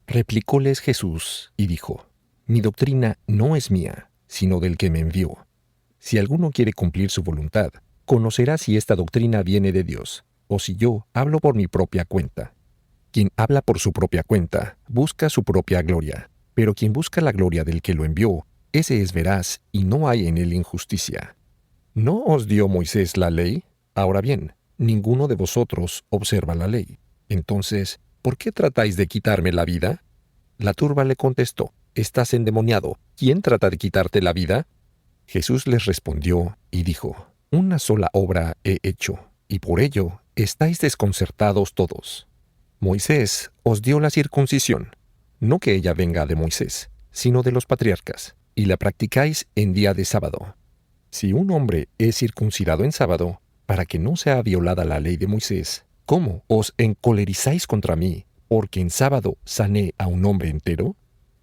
Replicóles Jesús y dijo, mi doctrina no es mía, sino del que me envió. Si alguno quiere cumplir su voluntad, conocerá si esta doctrina viene de Dios, o si yo hablo por mi propia cuenta. Quien habla por su propia cuenta, busca su propia gloria, pero quien busca la gloria del que lo envió, ese es veraz y no hay en él injusticia. ¿No os dio Moisés la ley? Ahora bien, ninguno de vosotros observa la ley. Entonces, ¿por qué tratáis de quitarme la vida? La turba le contestó, estás endemoniado, ¿quién trata de quitarte la vida? Jesús les respondió y dijo, una sola obra he hecho, y por ello estáis desconcertados todos. Moisés os dio la circuncisión, no que ella venga de Moisés, sino de los patriarcas, y la practicáis en día de sábado. Si un hombre es circuncidado en sábado, para que no sea violada la ley de Moisés, ¿cómo os encolerizáis contra mí, porque en sábado sané a un hombre entero?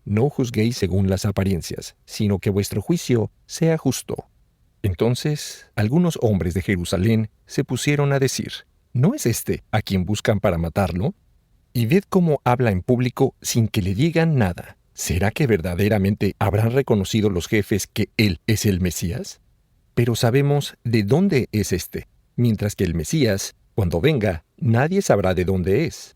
No juzguéis según las apariencias, sino que vuestro juicio sea justo. Entonces, algunos hombres de Jerusalén se pusieron a decir, ¿no es este a quien buscan para matarlo? Y ved cómo habla en público sin que le digan nada. ¿Será que verdaderamente habrán reconocido los jefes que él es el Mesías? Pero sabemos de dónde es éste, mientras que el Mesías, cuando venga, nadie sabrá de dónde es.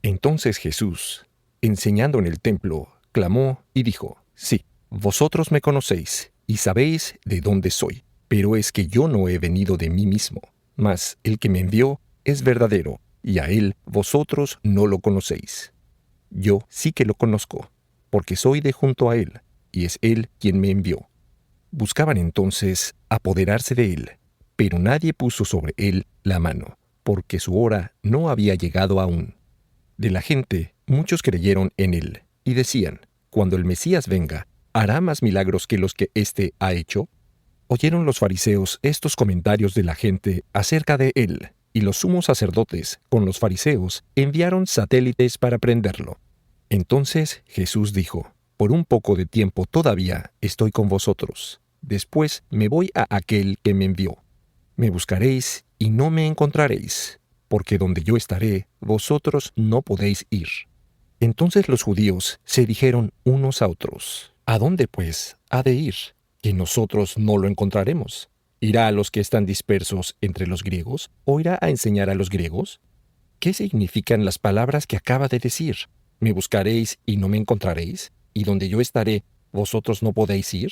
Entonces Jesús, enseñando en el templo, clamó y dijo, sí, vosotros me conocéis y sabéis de dónde soy, pero es que yo no he venido de mí mismo, mas el que me envió es verdadero, y a él vosotros no lo conocéis. Yo sí que lo conozco, porque soy de junto a él, y es él quien me envió. Buscaban entonces apoderarse de él, pero nadie puso sobre él la mano, porque su hora no había llegado aún. De la gente, muchos creyeron en él, y decían, cuando el Mesías venga, ¿hará más milagros que los que éste ha hecho? Oyeron los fariseos estos comentarios de la gente acerca de él, y los sumos sacerdotes, con los fariseos, enviaron satélites para prenderlo. Entonces Jesús dijo, por un poco de tiempo todavía estoy con vosotros. Después me voy a aquel que me envió. Me buscaréis y no me encontraréis, porque donde yo estaré, vosotros no podéis ir. Entonces los judíos se dijeron unos a otros, ¿a dónde pues ha de ir? Que nosotros no lo encontraremos. ¿Irá a los que están dispersos entre los griegos o irá a enseñar a los griegos? ¿Qué significan las palabras que acaba de decir? ¿Me buscaréis y no me encontraréis? ¿Y donde yo estaré, vosotros no podéis ir?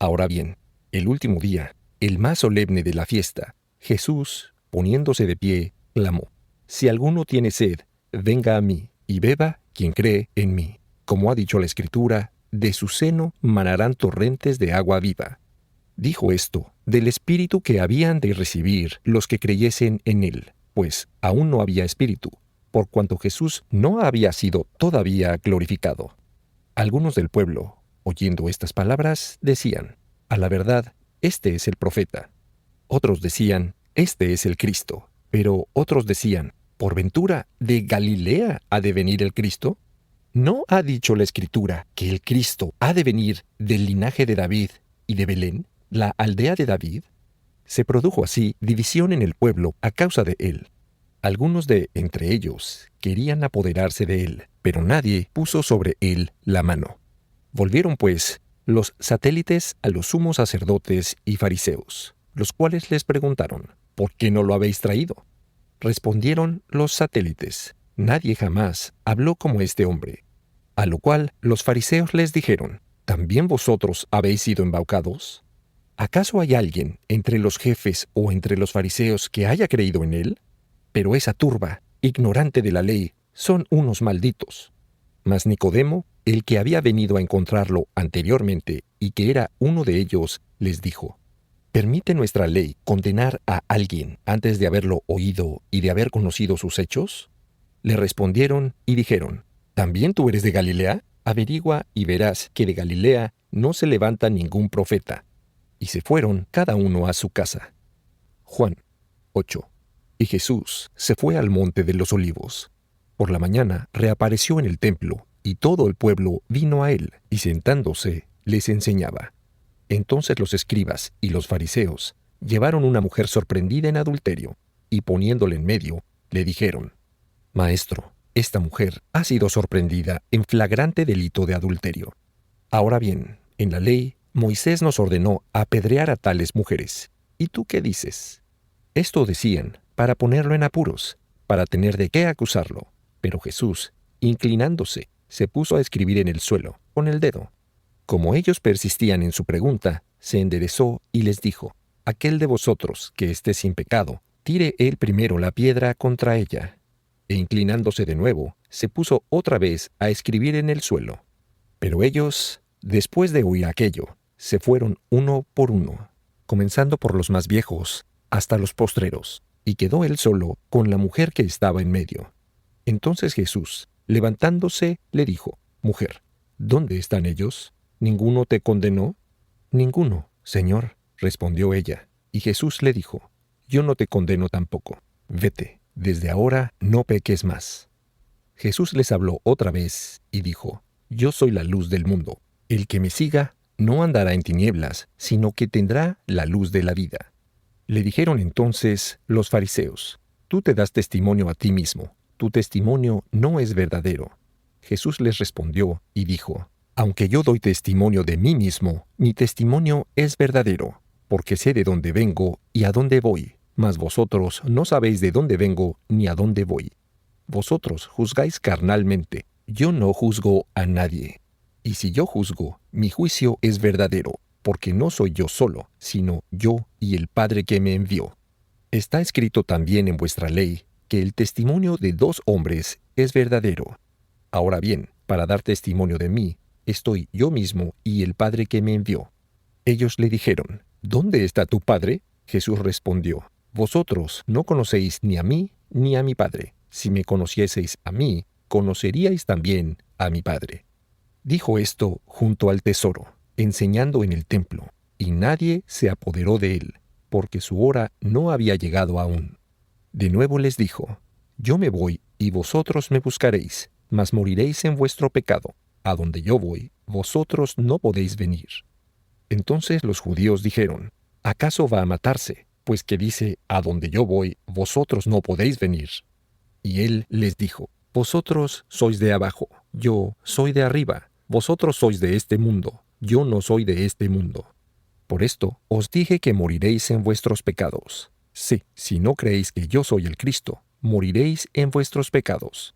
Ahora bien, el último día, el más solemne de la fiesta, Jesús, poniéndose de pie, clamó, si alguno tiene sed, venga a mí, y beba quien cree en mí. Como ha dicho la Escritura, de su seno manarán torrentes de agua viva. Dijo esto del Espíritu que habían de recibir los que creyesen en él, pues aún no había Espíritu, por cuanto Jesús no había sido todavía glorificado. Algunos del pueblo, oyendo estas palabras, decían, a la verdad, este es el profeta. Otros decían, este es el Cristo. Pero otros decían, ¿por ventura de Galilea ha de venir el Cristo? ¿No ha dicho la Escritura que el Cristo ha de venir del linaje de David y de Belén, la aldea de David? Se produjo así división en el pueblo a causa de él. Algunos de entre ellos querían apoderarse de él, pero nadie puso sobre él la mano. Volvieron, pues, los satélites a los sumos sacerdotes y fariseos, los cuales les preguntaron, ¿por qué no lo habéis traído? Respondieron los satélites, nadie jamás habló como este hombre. A lo cual los fariseos les dijeron, ¿también vosotros habéis sido embaucados? ¿Acaso hay alguien entre los jefes o entre los fariseos que haya creído en él? Pero esa turba, ignorante de la ley, son unos malditos. Mas Nicodemo, el que había venido a encontrarlo anteriormente y que era uno de ellos, les dijo: ¿Permite nuestra ley condenar a alguien antes de haberlo oído y de haber conocido sus hechos? Le respondieron y dijeron: ¿También tú eres de Galilea? Averigua y verás que de Galilea no se levanta ningún profeta. Y se fueron cada uno a su casa. Juan 8. Y Jesús se fue al monte de los Olivos. Por la mañana reapareció en el templo, y todo el pueblo vino a él, y sentándose, les enseñaba. Entonces los escribas y los fariseos llevaron una mujer sorprendida en adulterio, y poniéndola en medio, le dijeron: Maestro, esta mujer ha sido sorprendida en flagrante delito de adulterio. Ahora bien, en la ley, Moisés nos ordenó apedrear a tales mujeres. ¿Y tú qué dices? Esto decían para ponerlo en apuros, para tener de qué acusarlo. Pero Jesús, inclinándose, se puso a escribir en el suelo, con el dedo. Como ellos persistían en su pregunta, se enderezó y les dijo: Aquel de vosotros que esté sin pecado, tire él primero la piedra contra ella. E inclinándose de nuevo, se puso otra vez a escribir en el suelo. Pero ellos, después de oír aquello, se fueron uno por uno, comenzando por los más viejos hasta los postreros, y quedó él solo con la mujer que estaba en medio. Entonces Jesús, levantándose, le dijo: Mujer, ¿dónde están ellos? ¿Ninguno te condenó? Ninguno, Señor, respondió ella. Y Jesús le dijo: Yo no te condeno tampoco. Vete, desde ahora no peques más. Jesús les habló otra vez y dijo: Yo soy la luz del mundo. El que me siga no andará en tinieblas, sino que tendrá la luz de la vida. Le dijeron entonces los fariseos: Tú te das testimonio a ti mismo. Tu testimonio no es verdadero. Jesús les respondió y dijo: Aunque yo doy testimonio de mí mismo, mi testimonio es verdadero, porque sé de dónde vengo y a dónde voy, mas vosotros no sabéis de dónde vengo ni a dónde voy. Vosotros juzgáis carnalmente, yo no juzgo a nadie. Y si yo juzgo, mi juicio es verdadero, porque no soy yo solo, sino yo y el Padre que me envió. Está escrito también en vuestra ley que el testimonio de 2 hombres es verdadero. Ahora bien, para dar testimonio de mí, estoy yo mismo y el Padre que me envió. Ellos le dijeron: ¿Dónde está tu Padre? Jesús respondió: Vosotros no conocéis ni a mí ni a mi Padre. Si me conocieseis a mí, conoceríais también a mi Padre. Dijo esto junto al tesoro, enseñando en el templo, y nadie se apoderó de él, porque su hora no había llegado aún. De nuevo les dijo: Yo me voy, y vosotros me buscaréis, mas moriréis en vuestro pecado. A donde yo voy, vosotros no podéis venir. Entonces los judíos dijeron: ¿Acaso va a matarse? Pues que dice: A donde yo voy, vosotros no podéis venir. Y él les dijo: Vosotros sois de abajo, yo soy de arriba. Vosotros sois de este mundo, yo no soy de este mundo. Por esto os dije que moriréis en vuestros pecados. Sí, si no creéis que yo soy el Cristo, moriréis en vuestros pecados.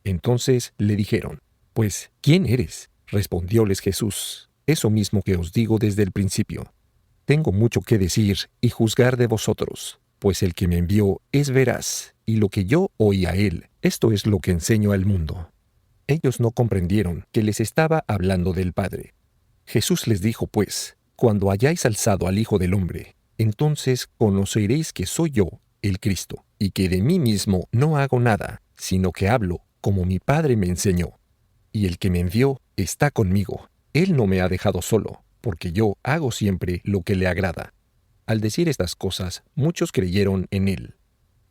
Entonces le dijeron: Pues, ¿quién eres? Respondióles Jesús: Eso mismo que os digo desde el principio. Tengo mucho que decir y juzgar de vosotros, pues el que me envió es veraz, y lo que yo oí a él, esto es lo que enseño al mundo. Ellos no comprendieron que les estaba hablando del Padre. Jesús les dijo pues: Cuando hayáis alzado al Hijo del Hombre, entonces conoceréis que soy yo, el Cristo, y que de mí mismo no hago nada, sino que hablo como mi Padre me enseñó. Y el que me envió está conmigo. Él no me ha dejado solo, porque yo hago siempre lo que le agrada. Al decir estas cosas, muchos creyeron en él.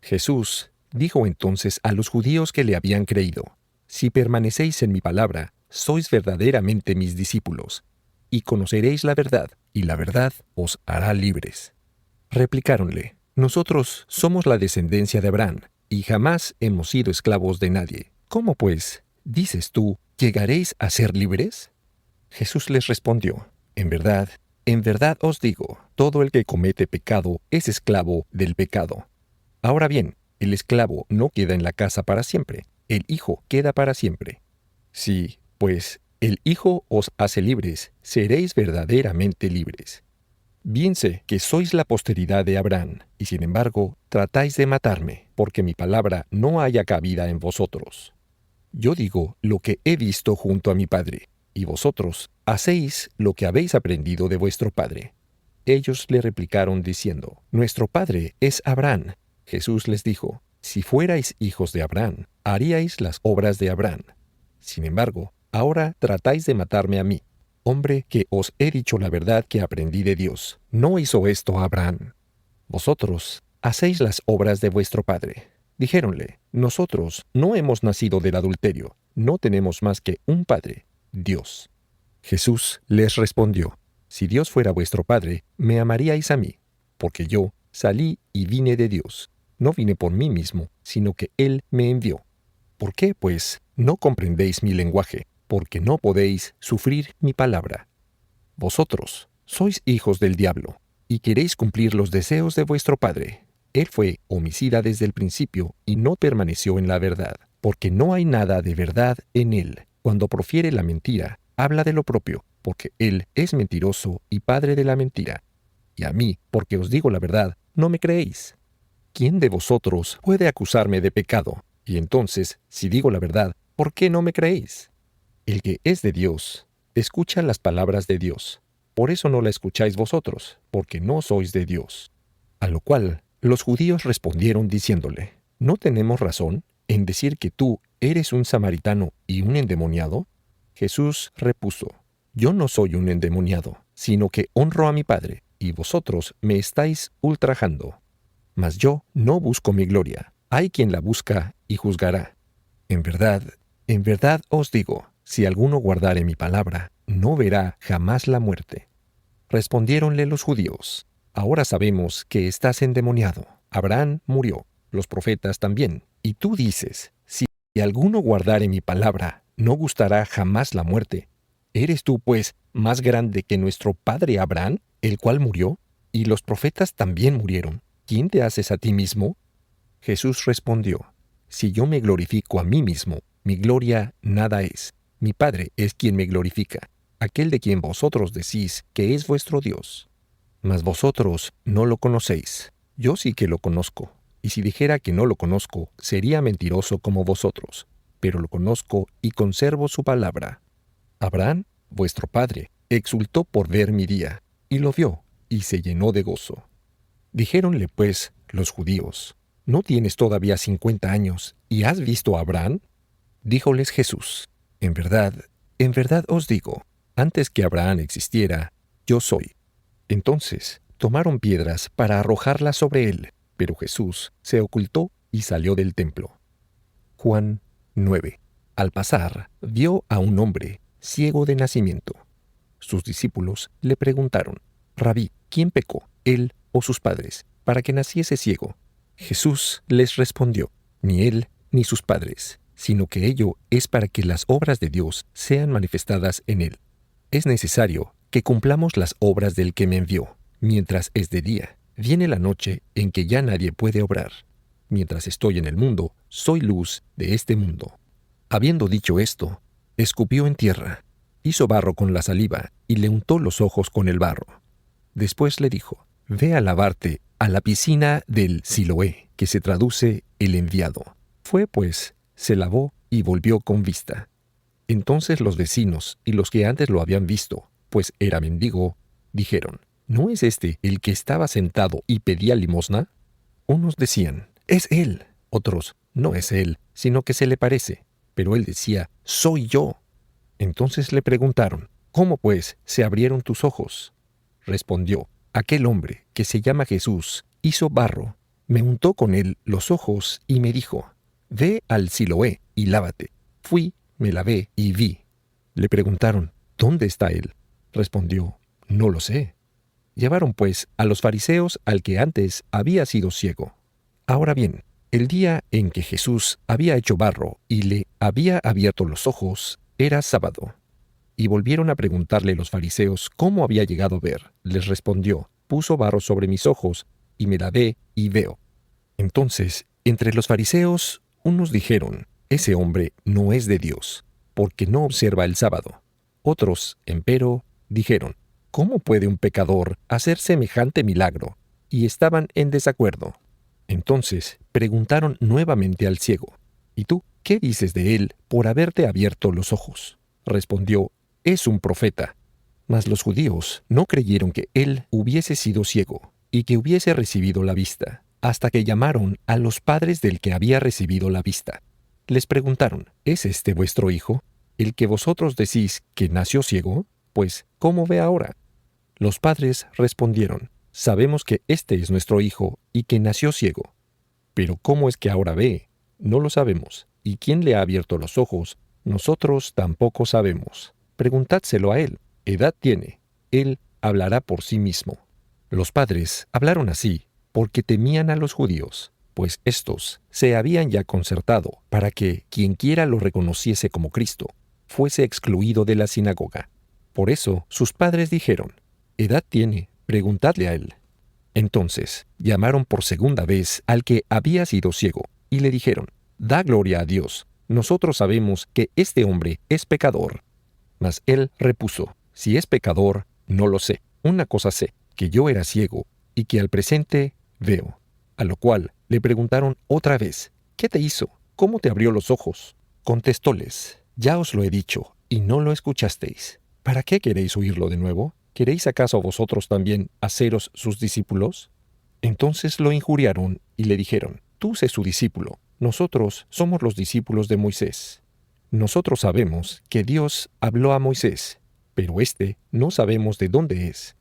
Jesús dijo entonces a los judíos que le habían creído: Si permanecéis en mi palabra, sois verdaderamente mis discípulos, y conoceréis la verdad, y la verdad os hará libres. Replicáronle: Nosotros somos la descendencia de Abraham, y jamás hemos sido esclavos de nadie. ¿Cómo pues, dices tú, llegaréis a ser libres? Jesús les respondió: en verdad os digo, todo el que comete pecado es esclavo del pecado. Ahora bien, el esclavo no queda en la casa para siempre, el Hijo queda para siempre. Si, pues, el Hijo os hace libres, seréis verdaderamente libres. Bien sé que sois la posteridad de Abraham, y sin embargo tratáis de matarme, porque mi palabra no haya cabida en vosotros. Yo digo lo que he visto junto a mi Padre, y vosotros hacéis lo que habéis aprendido de vuestro padre. Ellos le replicaron diciendo, Nuestro padre es Abraham. Jesús les dijo, Si fuerais hijos de Abraham, haríais las obras de Abraham. Sin embargo, ahora tratáis de matarme a mí, hombre que os he dicho la verdad que aprendí de Dios. No hizo esto Abraham. Vosotros hacéis las obras de vuestro padre. Dijéronle, Nosotros no hemos nacido del adulterio, no tenemos más que un padre, Dios. Jesús les respondió, Si Dios fuera vuestro Padre, me amaríais a mí, porque yo salí y vine de Dios. No vine por mí mismo, sino que Él me envió. ¿Por qué, pues, no comprendéis mi lenguaje? Porque no podéis sufrir mi palabra. Vosotros sois hijos del diablo, y queréis cumplir los deseos de vuestro padre. Él fue homicida desde el principio y no permaneció en la verdad, porque no hay nada de verdad en él. Cuando profiere la mentira, habla de lo propio, porque él es mentiroso y padre de la mentira. Y a mí, porque os digo la verdad, no me creéis. ¿Quién de vosotros puede acusarme de pecado? Y entonces, si digo la verdad, ¿por qué no me creéis? El que es de Dios, escucha las palabras de Dios. Por eso no la escucháis vosotros, porque no sois de Dios. A lo cual los judíos respondieron diciéndole, ¿no tenemos razón en decir que tú eres un samaritano y un endemoniado? Jesús repuso, Yo no soy un endemoniado, sino que honro a mi Padre, y vosotros me estáis ultrajando. Mas yo no busco mi gloria. Hay quien la busca y juzgará. En verdad os digo, si alguno guardare mi palabra, no verá jamás la muerte. Respondiéronle los judíos, Ahora sabemos que estás endemoniado. Abraham murió, los profetas también. Y tú dices, si alguno guardare mi palabra, no gustará jamás la muerte. ¿Eres tú, pues, más grande que nuestro padre Abraham, el cual murió? Y los profetas también murieron. ¿Quién te haces a ti mismo? Jesús respondió, Si yo me glorifico a mí mismo, mi gloria nada es. Mi Padre es quien me glorifica, aquel de quien vosotros decís que es vuestro Dios. Mas vosotros no lo conocéis. Yo sí que lo conozco. Y si dijera que no lo conozco, sería mentiroso como vosotros. Pero lo conozco y conservo su palabra. Abraham, vuestro padre, exultó por ver mi día, y lo vio, y se llenó de gozo. Dijéronle pues los judíos, ¿no tienes todavía 50 años, y has visto a Abraham? Díjoles Jesús, en verdad os digo, antes que Abraham existiera, yo soy. Entonces tomaron piedras para arrojarlas sobre él, pero Jesús se ocultó y salió del templo. Juan 9. Al pasar, vio a un hombre ciego de nacimiento. Sus discípulos le preguntaron, Rabí, ¿quién pecó, él o sus padres, para que naciese ciego? Jesús les respondió, ni él ni sus padres, sino que ello es para que las obras de Dios sean manifestadas en él. Es necesario que cumplamos las obras del que me envió, mientras es de día. Viene la noche en que ya nadie puede obrar. Mientras estoy en el mundo, soy luz de este mundo. Habiendo dicho esto, escupió en tierra, hizo barro con la saliva y le untó los ojos con el barro. Después le dijo, Ve a lavarte a la piscina del Siloé, que se traduce el enviado. Fue pues, se lavó y volvió con vista. Entonces los vecinos y los que antes lo habían visto, pues era mendigo, dijeron, ¿no es este el que estaba sentado y pedía limosna? Unos decían, es él. Otros, no es él, sino que se le parece. Pero él decía, soy yo. Entonces le preguntaron, ¿cómo pues se abrieron tus ojos? Respondió, aquel hombre, que se llama Jesús, hizo barro, me untó con él los ojos y me dijo, ve al Siloé y lávate. Fui, me lavé y vi. Le preguntaron, ¿dónde está él? Respondió, no lo sé. Llevaron pues a los fariseos al que antes había sido ciego. Ahora bien, el día en que Jesús había hecho barro y le había abierto los ojos, era sábado. Y volvieron a preguntarle los fariseos cómo había llegado a ver. Les respondió, puso barro sobre mis ojos, y me lavé y veo. Entonces, entre los fariseos, unos dijeron, ese hombre no es de Dios, porque no observa el sábado. Otros, empero, dijeron, ¿cómo puede un pecador hacer semejante milagro? Y estaban en desacuerdo. Entonces preguntaron nuevamente al ciego, ¿y tú, ¿qué dices de él por haberte abierto los ojos? Respondió, es un profeta. Mas los judíos no creyeron que él hubiese sido ciego y que hubiese recibido la vista, hasta que llamaron a los padres del que había recibido la vista. Les preguntaron, ¿es este vuestro hijo, el que vosotros decís que nació ciego? Pues, ¿cómo ve ahora? Los padres respondieron, sabemos que este es nuestro hijo y que nació ciego. Pero ¿cómo es que ahora ve? No lo sabemos. ¿Y quién le ha abierto los ojos? Nosotros tampoco sabemos. Preguntádselo a él. Edad tiene. Él hablará por sí mismo. Los padres hablaron así porque temían a los judíos, pues éstos se habían ya concertado para que quienquiera lo reconociese como Cristo fuese excluido de la sinagoga. Por eso sus padres dijeron, edad tiene, preguntadle a él. Entonces llamaron por segunda vez al que había sido ciego y le dijeron, da gloria a Dios, nosotros sabemos que este hombre es pecador. Mas él repuso, si es pecador, no lo sé. Una cosa sé, que yo era ciego y que al presente veo. A lo cual le preguntaron otra vez, ¿qué te hizo? ¿Cómo te abrió los ojos? Contestóles, ya os lo he dicho y no lo escuchasteis. ¿Para qué queréis oírlo de nuevo? ¿Queréis acaso vosotros también haceros sus discípulos? Entonces lo injuriaron y le dijeron, tú sé su discípulo, nosotros somos los discípulos de Moisés. Nosotros sabemos que Dios habló a Moisés, pero éste no sabemos de dónde es.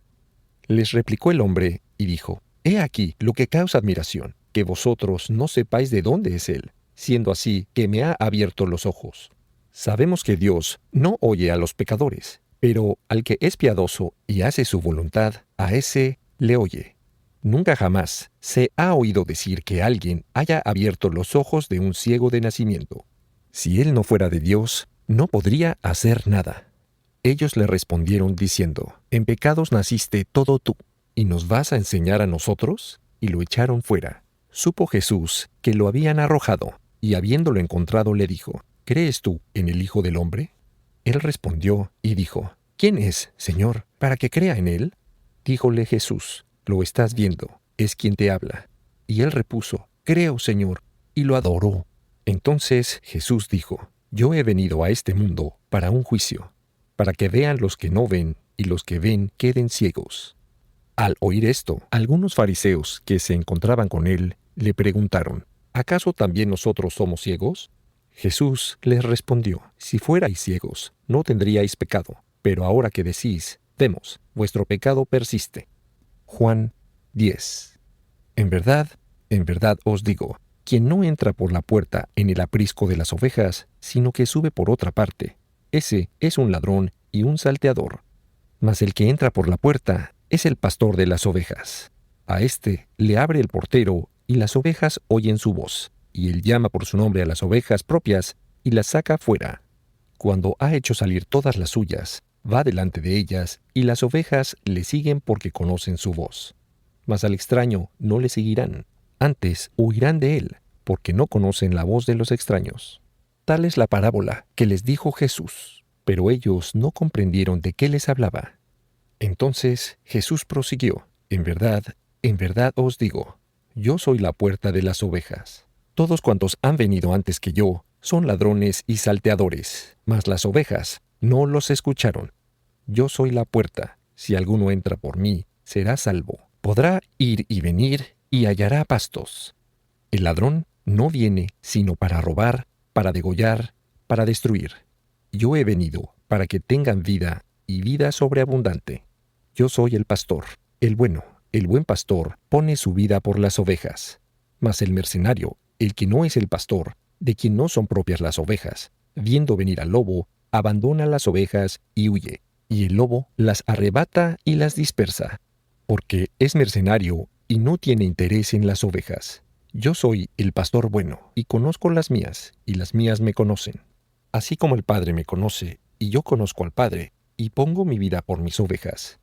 Les replicó el hombre y dijo, he aquí lo que causa admiración, que vosotros no sepáis de dónde es él, siendo así que me ha abierto los ojos. Sabemos que Dios no oye a los pecadores, pero al que es piadoso y hace su voluntad, a ese le oye. Nunca jamás se ha oído decir que alguien haya abierto los ojos de un ciego de nacimiento. Si él no fuera de Dios, no podría hacer nada. Ellos le respondieron diciendo, en pecados naciste todo tú, ¿y nos vas a enseñar a nosotros? Y lo echaron fuera. Supo Jesús que lo habían arrojado, y habiéndolo encontrado le dijo, ¿crees tú en el Hijo del Hombre? Él respondió y dijo, ¿quién es, Señor, para que crea en él? Díjole Jesús, lo estás viendo, es quien te habla. Y él repuso, creo, Señor, y lo adoró. Entonces Jesús dijo, yo he venido a este mundo para un juicio, para que vean los que no ven y los que ven queden ciegos. Al oír esto, algunos fariseos que se encontraban con él le preguntaron, ¿acaso también nosotros somos ciegos? Jesús les respondió, si fuerais ciegos, no tendríais pecado, pero ahora que decís, vemos, vuestro pecado persiste. Juan 10. En verdad os digo, quien no entra por la puerta en el aprisco de las ovejas, sino que sube por otra parte, ese es un ladrón y un salteador. Mas el que entra por la puerta es el pastor de las ovejas. A éste le abre el portero y las ovejas oyen su voz, y él llama por su nombre a las ovejas propias y las saca fuera. Cuando ha hecho salir todas las suyas, va delante de ellas y las ovejas le siguen porque conocen su voz. Mas al extraño no le seguirán, antes huirán de él, porque no conocen la voz de los extraños. Tal es la parábola que les dijo Jesús, pero ellos no comprendieron de qué les hablaba. Entonces Jesús prosiguió, en verdad os digo, yo soy la puerta de las ovejas. Todos cuantos han venido antes que yo son ladrones y salteadores, mas las ovejas no los escucharon. Yo soy la puerta, si alguno entra por mí, será salvo. Podrá ir y venir y hallará pastos. El ladrón no viene sino para robar, para degollar, para destruir. Yo he venido para que tengan vida y vida sobreabundante. Yo soy el pastor, el bueno. El buen pastor pone su vida por las ovejas. Mas el mercenario, el que no es el pastor, de quien no son propias las ovejas, viendo venir al lobo, abandona las ovejas y huye, y el lobo las arrebata y las dispersa, porque es mercenario y no tiene interés en las ovejas. Yo soy el pastor bueno, y conozco las mías, y las mías me conocen. Así como el Padre me conoce, y yo conozco al Padre, y pongo mi vida por mis ovejas.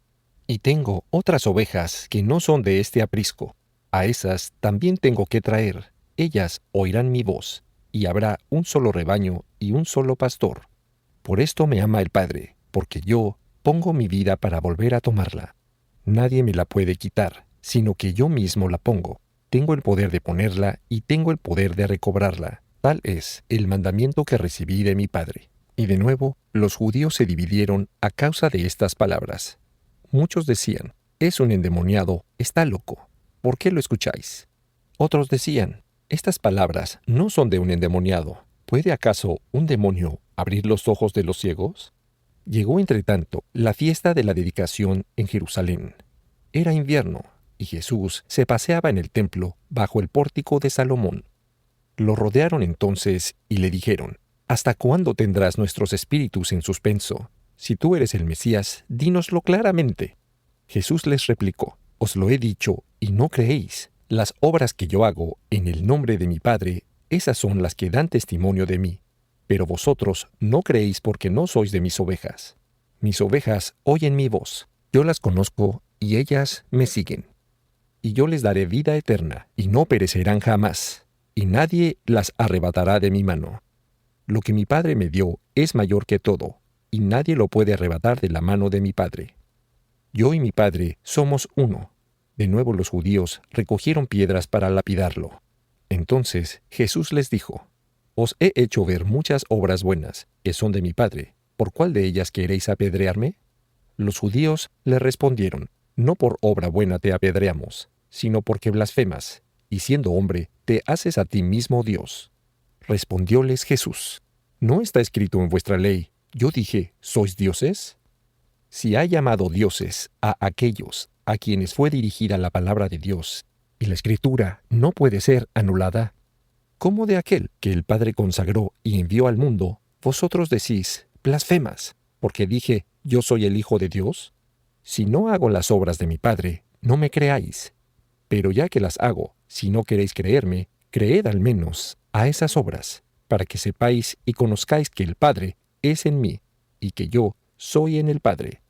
Y tengo otras ovejas que no son de este aprisco. A esas también tengo que traer. Ellas oirán mi voz, y habrá un solo rebaño y un solo pastor. Por esto me ama el Padre, porque yo pongo mi vida para volver a tomarla. Nadie me la puede quitar, sino que yo mismo la pongo. Tengo el poder de ponerla y tengo el poder de recobrarla. Tal es el mandamiento que recibí de mi Padre. Y de nuevo, los judíos se dividieron a causa de estas palabras. Muchos decían, es un endemoniado, está loco. ¿Por qué lo escucháis? Otros decían, estas palabras no son de un endemoniado. ¿Puede acaso un demonio abrir los ojos de los ciegos? Llegó entretanto la fiesta de la dedicación en Jerusalén. Era invierno, y Jesús se paseaba en el templo bajo el pórtico de Salomón. Lo rodearon entonces y le dijeron, ¿hasta cuándo tendrás nuestros espíritus en suspenso? Si tú eres el Mesías, dínoslo claramente. Jesús les replicó, os lo he dicho y no creéis. Las obras que yo hago en el nombre de mi Padre, esas son las que dan testimonio de mí. Pero vosotros no creéis porque no sois de mis ovejas. Mis ovejas oyen mi voz, yo las conozco y ellas me siguen. Y yo les daré vida eterna, y no perecerán jamás, y nadie las arrebatará de mi mano. Lo que mi Padre me dio es mayor que todo, y nadie lo puede arrebatar de la mano de mi Padre. Yo y mi Padre somos uno. De nuevo los judíos recogieron piedras para lapidarlo. Entonces Jesús les dijo, os he hecho ver muchas obras buenas, que son de mi Padre. ¿Por cuál de ellas queréis apedrearme? Los judíos le respondieron, no por obra buena te apedreamos, sino porque blasfemas, y siendo hombre, te haces a ti mismo Dios. Respondióles Jesús, ¿no está escrito en vuestra ley, yo dije, ¿sois dioses? Si ha llamado dioses a aquellos a quienes fue dirigida la palabra de Dios, y la Escritura no puede ser anulada, ¿cómo de aquel que el Padre consagró y envió al mundo, vosotros decís, blasfemas, porque dije, yo soy el Hijo de Dios? Si no hago las obras de mi Padre, no me creáis. Pero ya que las hago, si no queréis creerme, creed al menos a esas obras, para que sepáis y conozcáis que el Padre es en mí, y que yo soy en el Padre.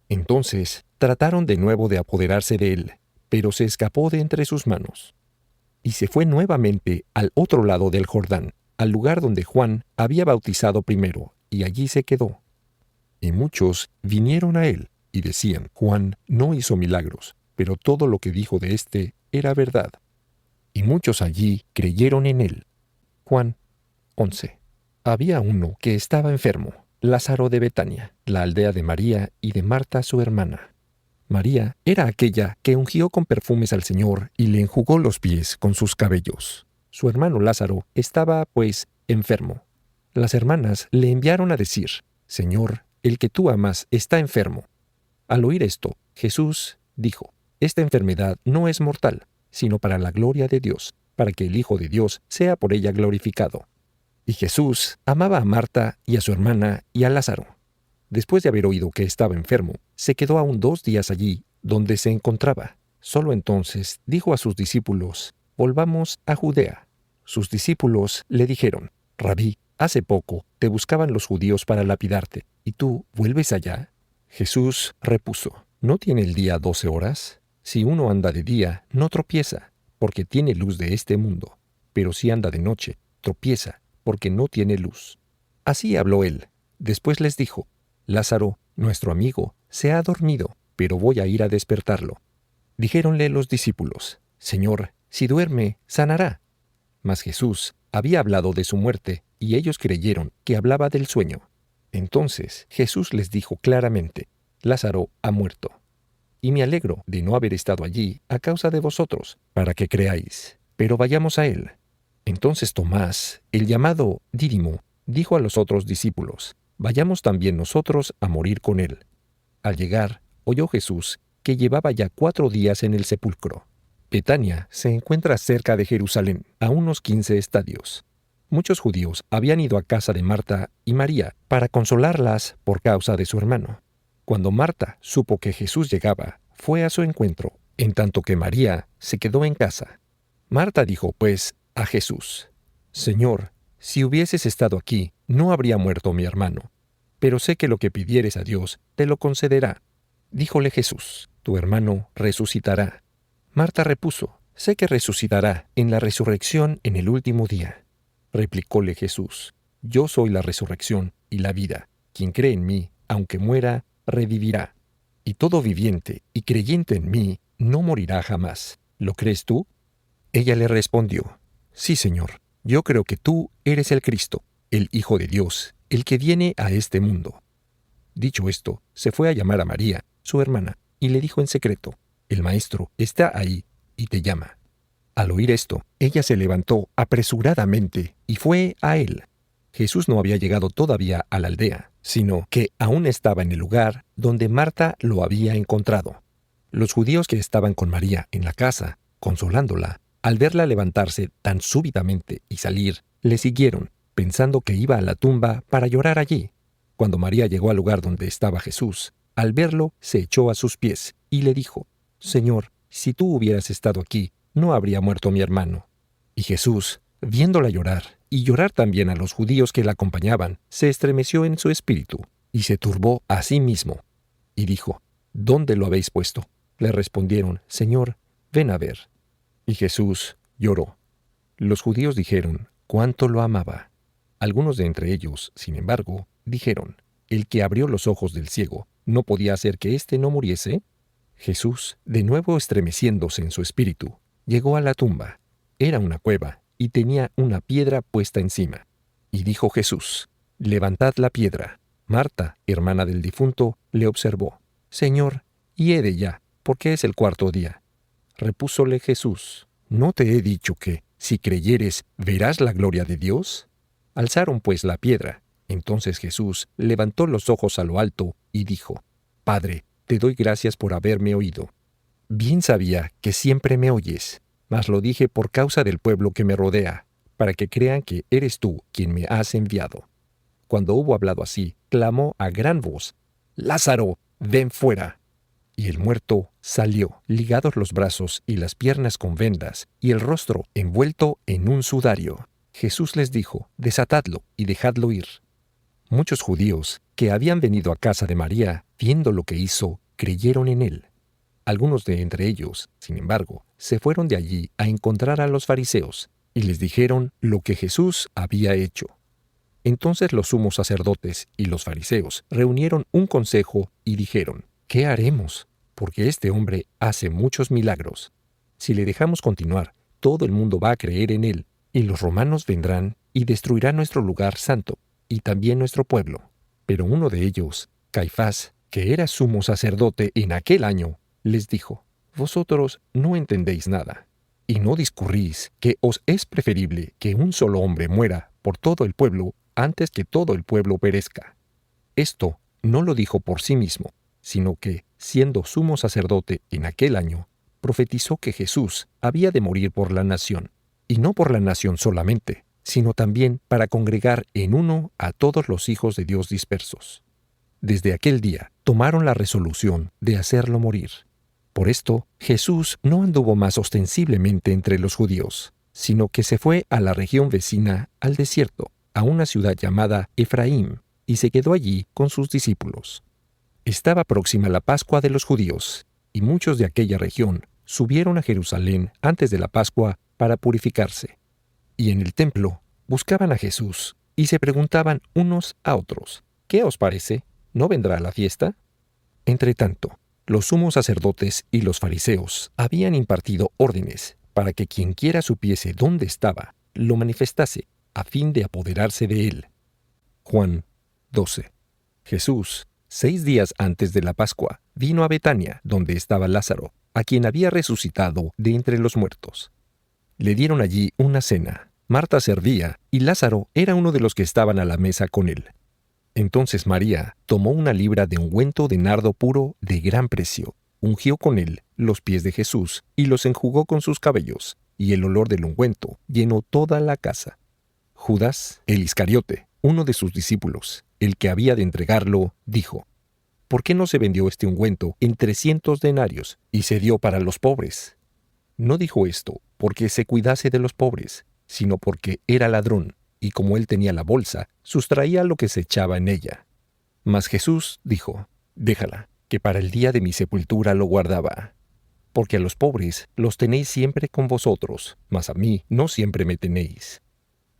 Entonces trataron de nuevo de apoderarse de él, pero se escapó de entre sus manos. Y se fue nuevamente al otro lado del Jordán, al lugar donde Juan había bautizado primero, y allí se quedó. Y muchos vinieron a él, y decían, Juan no hizo milagros, pero todo lo que dijo de éste era verdad. Y muchos allí creyeron en él. Juan 11. Había uno que estaba enfermo, Lázaro de Betania, la aldea de María y de Marta su hermana. María era aquella que ungió con perfumes al Señor y le enjugó los pies con sus cabellos. Su hermano Lázaro estaba, pues, enfermo. Las hermanas le enviaron a decir, Señor, el que tú amas está enfermo. Al oír esto, Jesús dijo, esta enfermedad no es mortal, sino para la gloria de Dios, para que el Hijo de Dios sea por ella glorificado. Y Jesús amaba a Marta y a su hermana y a Lázaro. Después de haber oído que estaba enfermo, se quedó aún 2 días allí donde se encontraba. Solo entonces dijo a sus discípulos, volvamos a Judea. Sus discípulos le dijeron, Rabí, hace poco te buscaban los judíos para lapidarte, ¿y tú vuelves allá? Jesús repuso, ¿no tiene el día 12 horas? Si uno anda de día, no tropieza, porque tiene luz de este mundo. Pero si anda de noche, tropieza, porque no tiene luz. Así habló él. Después les dijo, Lázaro, nuestro amigo, se ha dormido, pero voy a ir a despertarlo. Dijéronle los discípulos, Señor, si duerme, sanará. Mas Jesús había hablado de su muerte, y ellos creyeron que hablaba del sueño. Entonces Jesús les dijo claramente, Lázaro ha muerto. Y me alegro de no haber estado allí a causa de vosotros, para que creáis. Pero vayamos a él. Entonces Tomás, el llamado Dídimo, dijo a los otros discípulos, vayamos también nosotros a morir con él. Al llegar, oyó Jesús que llevaba ya 4 días en el sepulcro. Betania se encuentra cerca de Jerusalén, a unos 15 estadios. Muchos judíos habían ido a casa de Marta y María para consolarlas por causa de su hermano. Cuando Marta supo que Jesús llegaba, fue a su encuentro, en tanto que María se quedó en casa. Marta dijo, pues, a Jesús, Señor, si hubieses estado aquí, no habría muerto mi hermano. Pero sé que lo que pidieres a Dios, te lo concederá. Díjole Jesús, tu hermano resucitará. Marta repuso, sé que resucitará en la resurrección en el último día. Replicóle Jesús, yo soy la resurrección y la vida. Quien cree en mí, aunque muera, revivirá. Y todo viviente y creyente en mí no morirá jamás. ¿Lo crees tú? Ella le respondió, sí, Señor, yo creo que tú eres el Cristo, el Hijo de Dios, el que viene a este mundo. Dicho esto, se fue a llamar a María, su hermana, y le dijo en secreto, el Maestro está ahí y te llama. Al oír esto, ella se levantó apresuradamente y fue a él. Jesús no había llegado todavía a la aldea, sino que aún estaba en el lugar donde Marta lo había encontrado. Los judíos que estaban con María en la casa, consolándola, al verla levantarse tan súbitamente y salir, le siguieron, pensando que iba a la tumba para llorar allí. Cuando María llegó al lugar donde estaba Jesús, al verlo, se echó a sus pies y le dijo, Señor, si tú hubieras estado aquí, no habría muerto mi hermano. Y Jesús, viéndola llorar, y llorar también a los judíos que la acompañaban, se estremeció en su espíritu, y se turbó a sí mismo. Y dijo, ¿dónde lo habéis puesto? Le respondieron, Señor, ven a ver. Y Jesús lloró. Los judíos dijeron, cuánto lo amaba. Algunos de entre ellos, sin embargo, dijeron, el que abrió los ojos del ciego, ¿no podía hacer que éste no muriese? Jesús, de nuevo estremeciéndose en su espíritu, llegó a la tumba. Era una cueva, y tenía una piedra puesta encima. Y dijo Jesús, levantad la piedra. Marta, hermana del difunto, le observó. Señor, hiede ya, porque es el cuarto día. Repúsole Jesús, ¿no te he dicho que, si creyeres, verás la gloria de Dios? Alzaron pues la piedra. Entonces Jesús levantó los ojos a lo alto y dijo, Padre, te doy gracias por haberme oído. Bien sabía que siempre me oyes, mas lo dije por causa del pueblo que me rodea, para que crean que eres tú quien me has enviado. Cuando hubo hablado así, clamó a gran voz, Lázaro, ven fuera. Y el muerto salió, ligados los brazos y las piernas con vendas, y el rostro envuelto en un sudario. Jesús les dijo, desatadlo y dejadlo ir. Muchos judíos que habían venido a casa de María, viendo lo que hizo, creyeron en él. Algunos de entre ellos, sin embargo, se fueron de allí a encontrar a los fariseos, y les dijeron lo que Jesús había hecho. Entonces los sumos sacerdotes y los fariseos reunieron un consejo y dijeron, ¿qué haremos? Porque este hombre hace muchos milagros. Si le dejamos continuar, todo el mundo va a creer en él, y los romanos vendrán y destruirán nuestro lugar santo, y también nuestro pueblo. Pero uno de ellos, Caifás, que era sumo sacerdote en aquel año, les dijo, vosotros no entendéis nada, y no discurrís que os es preferible que un solo hombre muera por todo el pueblo antes que todo el pueblo perezca. Esto no lo dijo por sí mismo, sino que, siendo sumo sacerdote en aquel año, profetizó que Jesús había de morir por la nación, y no por la nación solamente, sino también para congregar en uno a todos los hijos de Dios dispersos. Desde aquel día tomaron la resolución de hacerlo morir. Por esto, Jesús no anduvo más ostensiblemente entre los judíos, sino que se fue a la región vecina, al desierto, a una ciudad llamada Efraín, y se quedó allí con sus discípulos. Estaba próxima la Pascua de los judíos, y muchos de aquella región subieron a Jerusalén antes de la Pascua para purificarse. Y en el templo buscaban a Jesús, y se preguntaban unos a otros, ¿qué os parece? ¿No vendrá a la fiesta? Entretanto, los sumos sacerdotes y los fariseos habían impartido órdenes para que quienquiera supiese dónde estaba, lo manifestase, a fin de apoderarse de él. Juan 12. Jesús, 6 días antes de la Pascua, vino a Betania, donde estaba Lázaro, a quien había resucitado de entre los muertos. Le dieron allí una cena. Marta servía, y Lázaro era uno de los que estaban a la mesa con él. Entonces María tomó una libra de ungüento de nardo puro de gran precio, ungió con él los pies de Jesús y los enjugó con sus cabellos, y el olor del ungüento llenó toda la casa. Judas, el Iscariote, uno de sus discípulos, el que había de entregarlo, dijo, ¿por qué no se vendió este ungüento en 300 denarios y se dio para los pobres? No dijo esto porque se cuidase de los pobres, sino porque era ladrón, y como él tenía la bolsa, sustraía lo que se echaba en ella. Mas Jesús dijo, déjala, que para el día de mi sepultura lo guardaba. Porque a los pobres los tenéis siempre con vosotros, mas a mí no siempre me tenéis.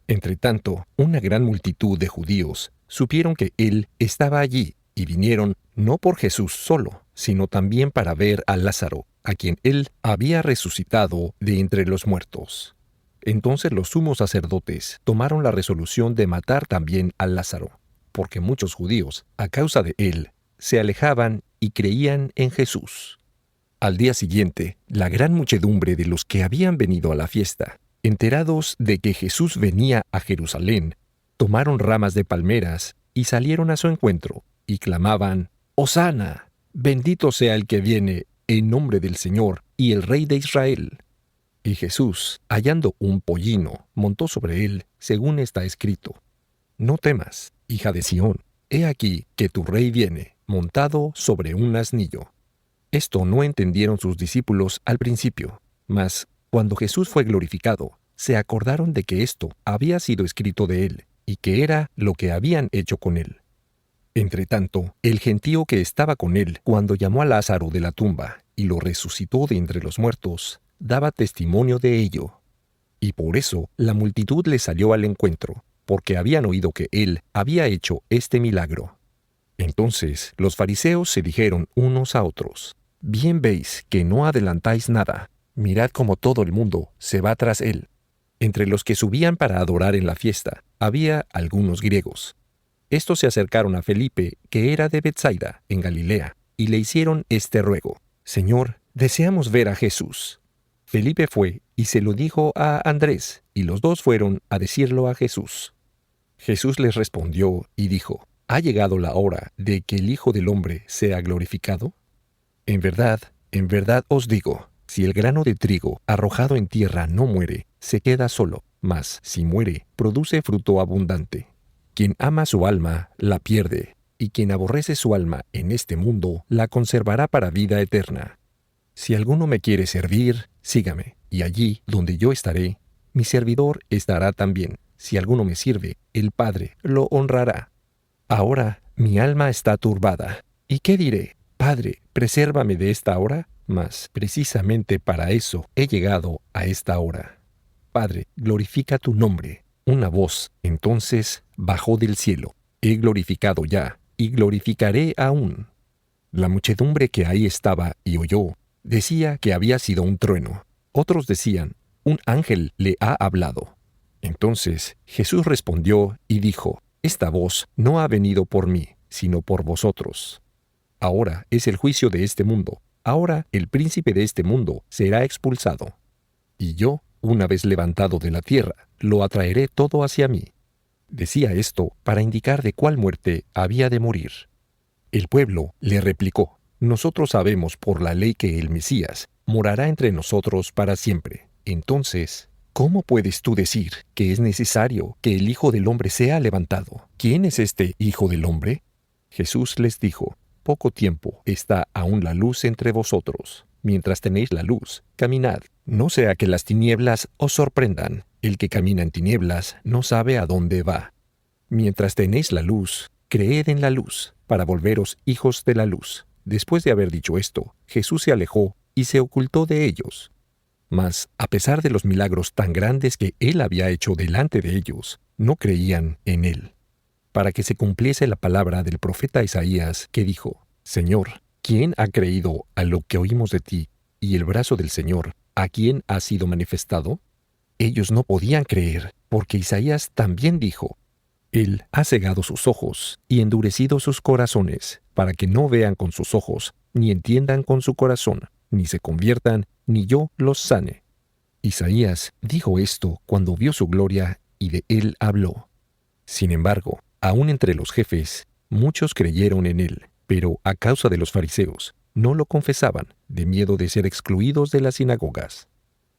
Entretanto, una gran multitud de judíos supieron que él estaba allí, y vinieron no por Jesús solo, sino también para ver a Lázaro, a quien él había resucitado de entre los muertos. Entonces los sumos sacerdotes tomaron la resolución de matar también a Lázaro, porque muchos judíos, a causa de él, se alejaban y creían en Jesús. Al día siguiente, la gran muchedumbre de los que habían venido a la fiesta, enterados de que Jesús venía a Jerusalén, tomaron ramas de palmeras y salieron a su encuentro, y clamaban: «Hosana, bendito sea el que viene en nombre del Señor y el Rey de Israel». Y Jesús, hallando un pollino, montó sobre él, según está escrito: «No temas, hija de Sión, he aquí que tu rey viene, montado sobre un asnillo». Esto no entendieron sus discípulos al principio, mas cuando Jesús fue glorificado, se acordaron de que esto había sido escrito de él, y que era lo que habían hecho con él. Entretanto, el gentío que estaba con él cuando llamó a Lázaro de la tumba y lo resucitó de entre los muertos, daba testimonio de ello. Y por eso la multitud le salió al encuentro, porque habían oído que él había hecho este milagro. Entonces los fariseos se dijeron unos a otros: «Bien veis que no adelantáis nada. Mirad cómo todo el mundo se va tras él». Entre los que subían para adorar en la fiesta, había algunos griegos. Estos se acercaron a Felipe, que era de Betsaida, en Galilea, y le hicieron este ruego: «Señor, deseamos ver a Jesús». Felipe fue y se lo dijo a Andrés, y los dos fueron a decirlo a Jesús. Jesús les respondió y dijo: «¿Ha llegado la hora de que el Hijo del Hombre sea glorificado? En verdad os digo, si el grano de trigo arrojado en tierra no muere, se queda solo, mas si muere, produce fruto abundante. Quien ama su alma, la pierde, y quien aborrece su alma en este mundo, la conservará para vida eterna. Si alguno me quiere servir, sígame, y allí donde yo estaré, mi servidor estará también. Si alguno me sirve, el Padre lo honrará. Ahora mi alma está turbada. ¿Y qué diré? Padre, presérvame de esta hora. Mas precisamente para eso he llegado a esta hora. Padre, glorifica tu nombre». Una voz entonces bajó del cielo: «He glorificado ya, y glorificaré aún». La muchedumbre que ahí estaba y oyó, decía que había sido un trueno. Otros decían: «Un ángel le ha hablado». Entonces Jesús respondió y dijo: «Esta voz no ha venido por mí, sino por vosotros. Ahora es el juicio de este mundo. Ahora el príncipe de este mundo será expulsado. Y yo, una vez levantado de la tierra, lo atraeré todo hacia mí». Decía esto para indicar de cuál muerte había de morir. El pueblo le replicó: «Nosotros sabemos por la ley que el Mesías morará entre nosotros para siempre. Entonces, ¿cómo puedes tú decir que es necesario que el Hijo del Hombre sea levantado? ¿Quién es este Hijo del Hombre?». Jesús les dijo: «Poco tiempo está aún la luz entre vosotros. Mientras tenéis la luz, caminad. No sea que las tinieblas os sorprendan. El que camina en tinieblas no sabe a dónde va. Mientras tenéis la luz, creed en la luz, para volveros hijos de la luz». Después de haber dicho esto, Jesús se alejó y se ocultó de ellos. Mas, a pesar de los milagros tan grandes que él había hecho delante de ellos, no creían en él. Para que se cumpliese la palabra del profeta Isaías, que dijo: «Señor, ¿quién ha creído a lo que oímos de ti, y el brazo del Señor, a quién ha sido manifestado?». Ellos no podían creer, porque Isaías también dijo: «Él ha cegado sus ojos y endurecido sus corazones, para que no vean con sus ojos, ni entiendan con su corazón, ni se conviertan, ni yo los sane». Isaías dijo esto cuando vio su gloria y de él habló. Sin embargo, aún entre los jefes, muchos creyeron en él, pero a causa de los fariseos, no lo confesaban, de miedo de ser excluidos de las sinagogas,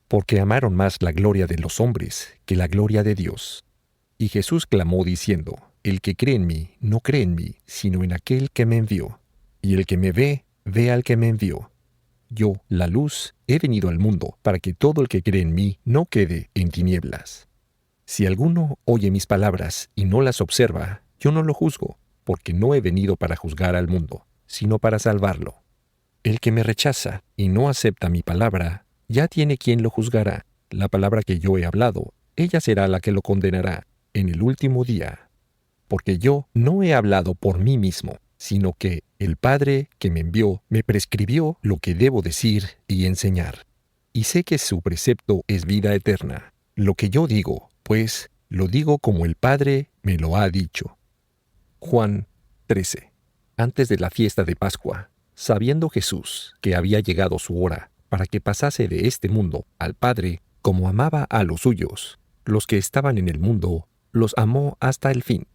porque amaron más la gloria de los hombres que la gloria de Dios. Y Jesús clamó diciendo: «El que cree en mí, no cree en mí, sino en aquel que me envió. Y el que me ve, ve al que me envió. Yo, la luz, he venido al mundo, para que todo el que cree en mí no quede en tinieblas. Si alguno oye mis palabras y no las observa, yo no lo juzgo, porque no he venido para juzgar al mundo, sino para salvarlo. El que me rechaza y no acepta mi palabra, ya tiene quien lo juzgará. La palabra que yo he hablado, ella será la que lo condenará en el último día. Porque yo no he hablado por mí mismo, sino que el Padre que me envió me prescribió lo que debo decir y enseñar. Y sé que su precepto es vida eterna. Lo que yo digo, pues, lo digo como el Padre me lo ha dicho. Juan 13. Antes de la fiesta de Pascua, sabiendo Jesús que había llegado su hora para que pasase de este mundo al Padre, como amaba a los suyos, los que estaban en el mundo, los amó hasta el fin.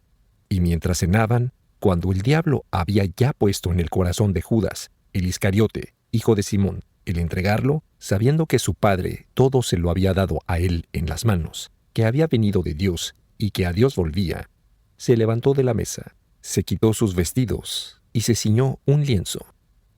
Y mientras cenaban, cuando el diablo había ya puesto en el corazón de Judas, el Iscariote, hijo de Simón, el entregarlo, sabiendo que su padre todo se lo había dado a él en las manos, que había venido de Dios y que a Dios volvía, se levantó de la mesa, se quitó sus vestidos y se ciñó un lienzo.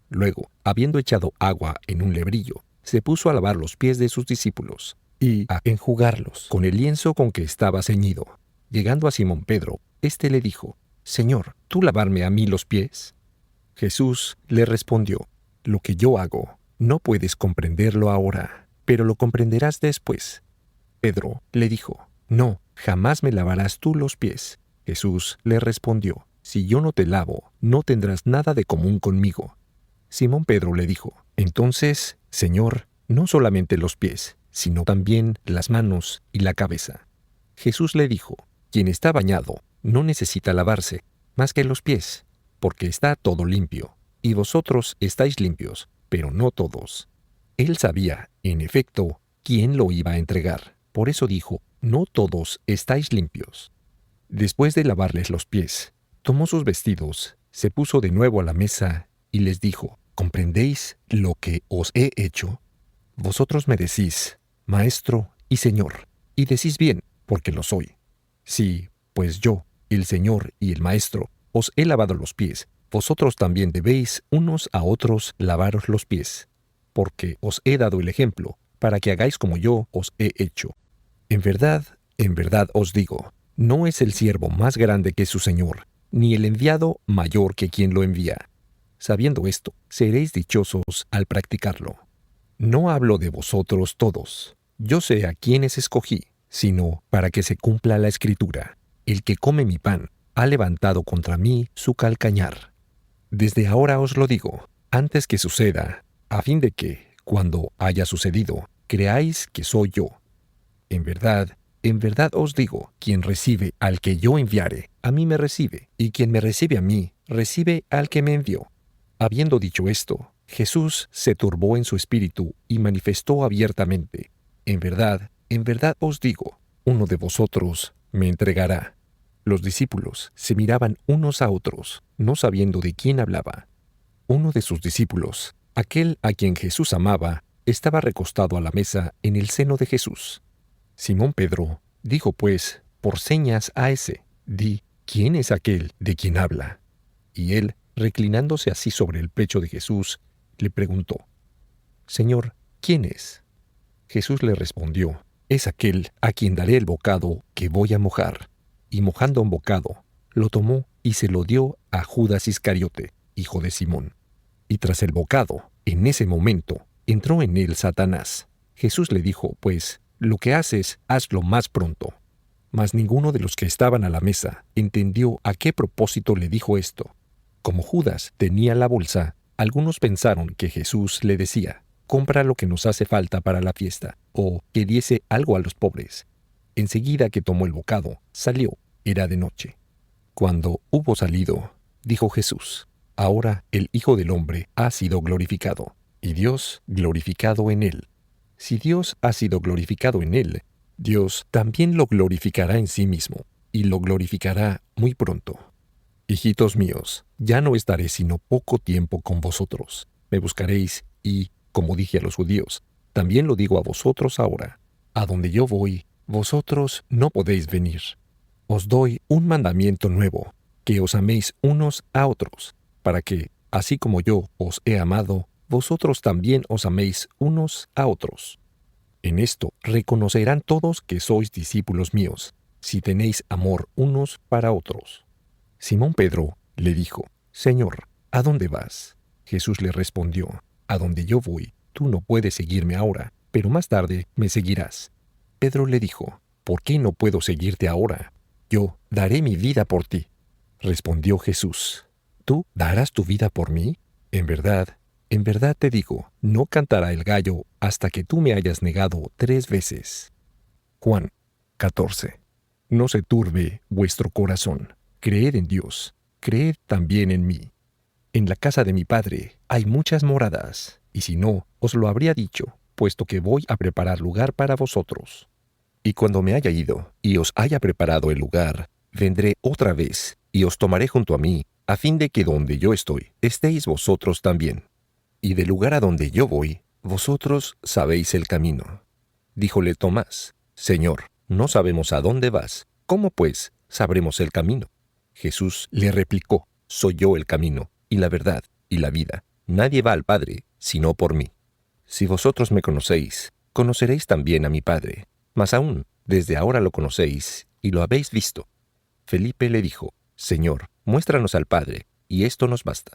Luego, habiendo echado agua en un lebrillo, se puso a lavar los pies de sus discípulos y a enjugarlos con el lienzo con que estaba ceñido. Llegando a Simón Pedro, éste le dijo: Señor, ¿tú lavarme a mí los pies? Jesús le respondió: Lo que yo hago, no puedes comprenderlo ahora, pero lo comprenderás después. Pedro le dijo: No, jamás me lavarás tú los pies. Jesús le respondió: Si yo no te lavo, no tendrás nada de común conmigo. Simón Pedro le dijo: Entonces, Señor, no solamente los pies, sino también las manos y la cabeza. Jesús le dijo: Quien está bañado no necesita lavarse más que los pies, porque está todo limpio, y vosotros estáis limpios, pero no todos. Él sabía, en efecto, quién lo iba a entregar. Por eso dijo: No todos estáis limpios. Después de lavarles los pies, tomó sus vestidos, se puso de nuevo a la mesa y les dijo: ¿Comprendéis lo que os he hecho? Vosotros me decís, Maestro y Señor, y decís bien, porque lo soy. Sí, pues yo, el Señor y el Maestro, os he lavado los pies, vosotros también debéis unos a otros lavaros los pies, porque os he dado el ejemplo, para que hagáis como yo os he hecho. En verdad os digo, no es el siervo más grande que su Señor, ni el enviado mayor que quien lo envía. Sabiendo esto, seréis dichosos al practicarlo. No hablo de vosotros todos. Yo sé a quiénes escogí, sino para que se cumpla la Escritura. El que come mi pan ha levantado contra mí su calcañar. Desde ahora os lo digo, antes que suceda, a fin de que, cuando haya sucedido, creáis que soy yo. En verdad os digo, quien recibe al que yo enviare, a mí me recibe, y quien me recibe a mí, recibe al que me envió. Habiendo dicho esto, Jesús se turbó en su espíritu y manifestó abiertamente: en verdad os digo, uno de vosotros me entregará. Los discípulos se miraban unos a otros, no sabiendo de quién hablaba. Uno de sus discípulos, aquel a quien Jesús amaba, estaba recostado a la mesa en el seno de Jesús. Simón Pedro dijo pues por señas a ese: Di, ¿quién es aquel de quien habla? Y él, reclinándose así sobre el pecho de Jesús, le preguntó: Señor, ¿quién es? Jesús le respondió: Es aquel a quien daré el bocado que voy a mojar. Y mojando un bocado, lo tomó y se lo dio a Judas Iscariote, hijo de Simón. Y tras el bocado, en ese momento, entró en él Satanás. Jesús le dijo, pues, lo que haces, hazlo más pronto. Mas ninguno de los que estaban a la mesa entendió a qué propósito le dijo esto. Como Judas tenía la bolsa, algunos pensaron que Jesús le decía: compra lo que nos hace falta para la fiesta, o que diese algo a los pobres. Enseguida que tomó el bocado, salió. Era de noche. Cuando hubo salido, dijo Jesús: ahora el Hijo del Hombre ha sido glorificado, y Dios glorificado en él. Si Dios ha sido glorificado en él, Dios también lo glorificará en sí mismo, y lo glorificará muy pronto. Hijitos míos, ya no estaré sino poco tiempo con vosotros. Me buscaréis y, como dije a los judíos, también lo digo a vosotros ahora: a donde yo voy, vosotros no podéis venir. Os doy un mandamiento nuevo, que os améis unos a otros, para que, así como yo os he amado, vosotros también os améis unos a otros. En esto reconocerán todos que sois discípulos míos, si tenéis amor unos para otros. Simón Pedro le dijo: Señor, ¿a dónde vas? Jesús le respondió: a donde yo voy, tú no puedes seguirme ahora, pero más tarde me seguirás. Pedro le dijo: ¿por qué no puedo seguirte ahora? Yo daré mi vida por ti. Respondió Jesús: ¿tú darás tu vida por mí? En verdad te digo, no cantará el gallo hasta que tú me hayas negado 3 veces. Juan 14. No se turbe vuestro corazón. Creed en Dios, creed también en mí. En la casa de mi Padre hay muchas moradas, y si no, os lo habría dicho, puesto que voy a preparar lugar para vosotros. Y cuando me haya ido, y os haya preparado el lugar, vendré otra vez, y os tomaré junto a mí, a fin de que donde yo estoy, estéis vosotros también. Y del lugar a donde yo voy, vosotros sabéis el camino. Díjole Tomás: Señor, no sabemos a dónde vas, ¿cómo pues sabremos el camino? Jesús le replicó: Soy yo el camino, y la verdad, y la vida. Nadie va al Padre, sino por mí. Si vosotros me conocéis, conoceréis también a mi Padre. Mas aún, desde ahora lo conocéis, y lo habéis visto. Felipe le dijo: Señor, muéstranos al Padre, y esto nos basta.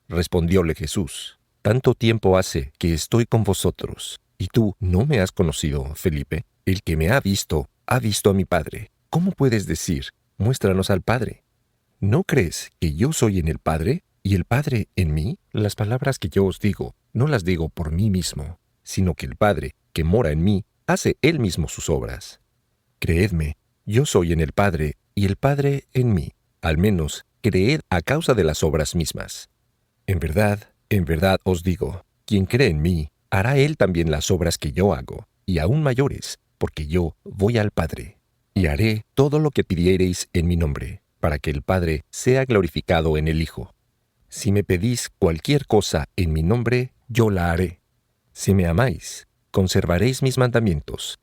Respondióle Jesús: Tanto tiempo hace que estoy con vosotros, y tú no me has conocido, Felipe. El que me ha visto a mi Padre. ¿Cómo puedes decir: muéstranos al Padre? ¿No crees que yo soy en el Padre, y el Padre en mí? Las palabras que yo os digo, no las digo por mí mismo, sino que el Padre, que mora en mí, hace él mismo sus obras. Creedme, yo soy en el Padre, y el Padre en mí. Al menos, creed a causa de las obras mismas. En verdad os digo, quien cree en mí, hará él también las obras que yo hago, y aún mayores, porque yo voy al Padre. Y haré todo lo que pidiereis en mi nombre, para que el Padre sea glorificado en el Hijo. Si me pedís cualquier cosa en mi nombre, yo la haré. Si me amáis, conservaréis mis mandamientos.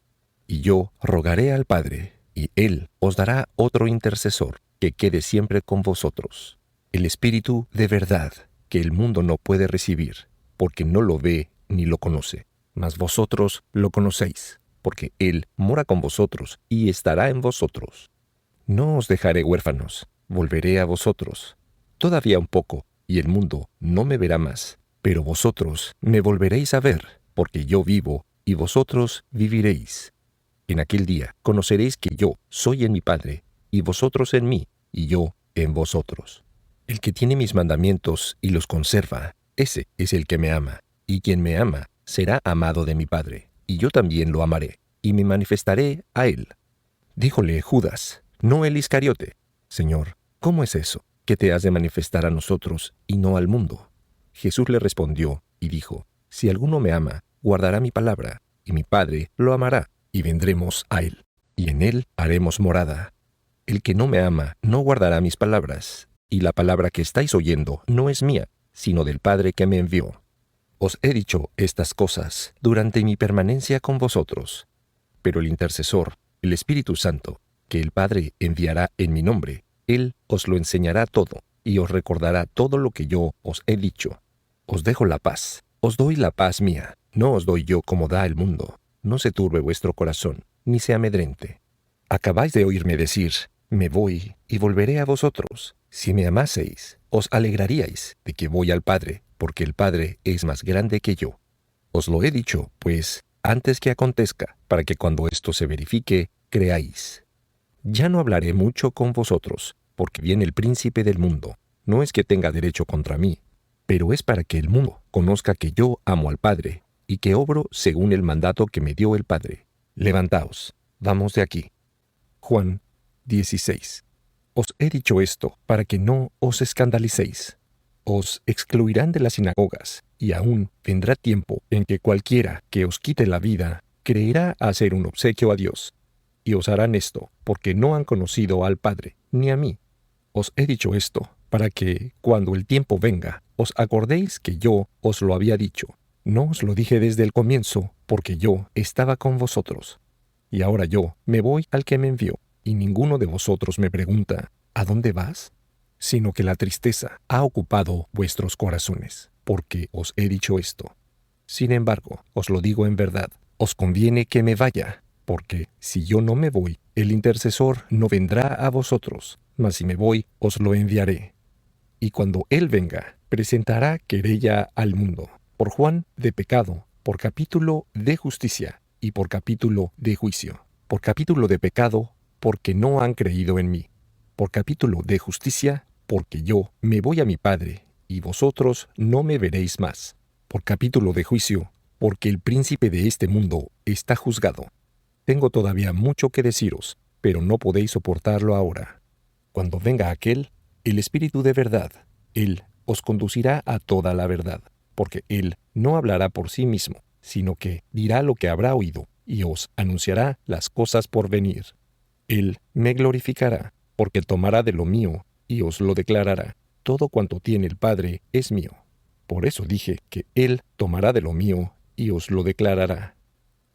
Y yo rogaré al Padre, y Él os dará otro intercesor, que quede siempre con vosotros. El Espíritu de verdad, que el mundo no puede recibir, porque no lo ve ni lo conoce. Mas vosotros lo conocéis, porque Él mora con vosotros y estará en vosotros. No os dejaré huérfanos, volveré a vosotros. Todavía un poco, y el mundo no me verá más, pero vosotros me volveréis a ver, porque yo vivo, y vosotros viviréis. En aquel día conoceréis que yo soy en mi Padre, y vosotros en mí, y yo en vosotros. El que tiene mis mandamientos y los conserva, ese es el que me ama, y quien me ama será amado de mi Padre, y yo también lo amaré, y me manifestaré a él. Díjole Judas, no el Iscariote: Señor, ¿cómo es eso, que te has de manifestar a nosotros y no al mundo? Jesús le respondió y dijo: Si alguno me ama, guardará mi palabra, y mi Padre lo amará, y vendremos a él, y en él haremos morada. El que no me ama no guardará mis palabras, y la palabra que estáis oyendo no es mía, sino del Padre que me envió. Os he dicho estas cosas durante mi permanencia con vosotros. Pero el intercesor, el Espíritu Santo, que el Padre enviará en mi nombre, Él os lo enseñará todo, y os recordará todo lo que yo os he dicho. Os dejo la paz, os doy la paz mía, no os doy yo como da el mundo. No se turbe vuestro corazón, ni se amedrente. Acabáis de oírme decir: me voy y volveré a vosotros. Si me amaseis, os alegraríais de que voy al Padre, porque el Padre es más grande que yo. Os lo he dicho, pues, antes que acontezca, para que cuando esto se verifique, creáis. Ya no hablaré mucho con vosotros, porque viene el príncipe del mundo. No es que tenga derecho contra mí, pero es para que el mundo conozca que yo amo al Padre, y que obro según el mandato que me dio el Padre. Levantaos, vamos de aquí. Juan 16. Os he dicho esto para que no os escandalicéis. Os excluirán de las sinagogas, y aún vendrá tiempo en que cualquiera que os quite la vida creerá hacer un obsequio a Dios. Y os harán esto, porque no han conocido al Padre, ni a mí. Os he dicho esto, para que, cuando el tiempo venga, os acordéis que yo os lo había dicho. No os lo dije desde el comienzo, porque yo estaba con vosotros. Y ahora yo me voy al que me envió, y ninguno de vosotros me pregunta: ¿a dónde vas? Sino que la tristeza ha ocupado vuestros corazones, porque os he dicho esto. Sin embargo, os lo digo en verdad, os conviene que me vaya, porque si yo no me voy, el intercesor no vendrá a vosotros, mas si me voy, os lo enviaré. Y cuando Él venga, presentará querella al mundo, por Juan de pecado, por capítulo de justicia, y por capítulo de juicio. Por capítulo de pecado, porque no han creído en mí. Por capítulo de justicia, porque yo me voy a mi Padre, y vosotros no me veréis más. Por capítulo de juicio, porque el príncipe de este mundo está juzgado. Tengo todavía mucho que deciros, pero no podéis soportarlo ahora. Cuando venga aquel, el Espíritu de verdad, Él os conducirá a toda la verdad, porque Él no hablará por sí mismo, sino que dirá lo que habrá oído, y os anunciará las cosas por venir. Él me glorificará, porque tomará de lo mío, y os lo declarará. Todo cuanto tiene el Padre es mío. Por eso dije que Él tomará de lo mío, y os lo declarará.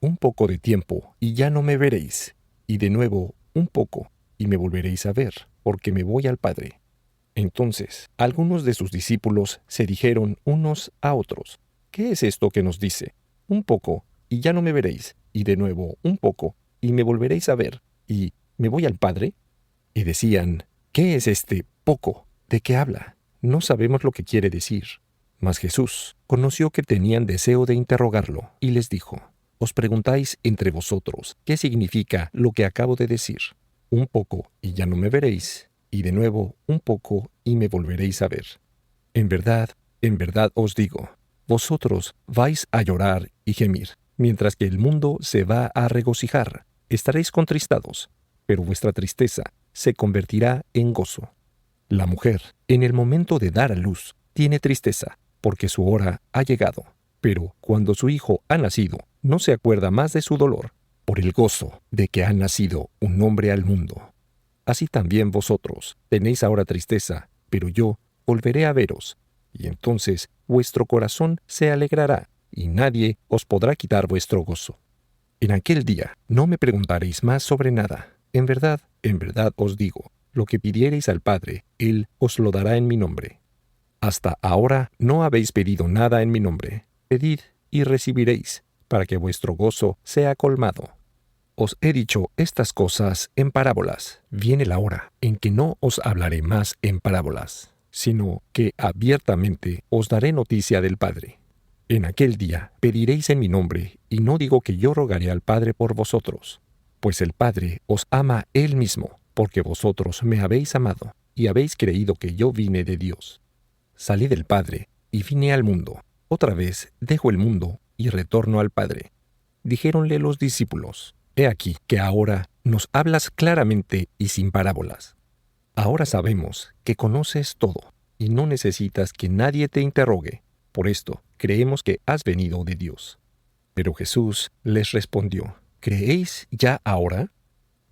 Un poco de tiempo, y ya no me veréis, y de nuevo un poco, y me volveréis a ver, porque me voy al Padre. Entonces, algunos de sus discípulos se dijeron unos a otros, ¿qué es esto que nos dice? Un poco, y ya no me veréis, y de nuevo un poco, y me volveréis a ver, y me voy al Padre. Y decían, ¿qué es este poco? ¿De qué habla? No sabemos lo que quiere decir. Mas Jesús conoció que tenían deseo de interrogarlo, y les dijo, os preguntáis entre vosotros, ¿qué significa lo que acabo de decir? Un poco, y ya no me veréis, y de nuevo un poco, y me volveréis a ver. En verdad os digo, vosotros vais a llorar y gemir, mientras que el mundo se va a regocijar. Estaréis contristados, pero vuestra tristeza se convertirá en gozo. La mujer, en el momento de dar a luz, tiene tristeza, porque su hora ha llegado. Pero cuando su hijo ha nacido, no se acuerda más de su dolor, por el gozo de que ha nacido un hombre al mundo. Así también vosotros tenéis ahora tristeza, pero yo volveré a veros, y entonces vuestro corazón se alegrará, y nadie os podrá quitar vuestro gozo. En aquel día no me preguntaréis más sobre nada. En verdad os digo, lo que pidiereis al Padre, Él os lo dará en mi nombre. Hasta ahora no habéis pedido nada en mi nombre. Pedid y recibiréis, para que vuestro gozo sea colmado. Os he dicho estas cosas en parábolas. Viene la hora en que no os hablaré más en parábolas, sino que abiertamente os daré noticia del Padre. En aquel día pediréis en mi nombre, y no digo que yo rogaré al Padre por vosotros, pues el Padre os ama Él mismo, porque vosotros me habéis amado, y habéis creído que yo vine de Dios. Salí del Padre, y vine al mundo. Otra vez dejo el mundo, y retorno al Padre. Dijéronle los discípulos, he aquí que ahora nos hablas claramente y sin parábolas. Ahora sabemos que conoces todo, y no necesitas que nadie te interrogue. Por esto creemos que has venido de Dios. Pero Jesús les respondió, ¿creéis ya ahora?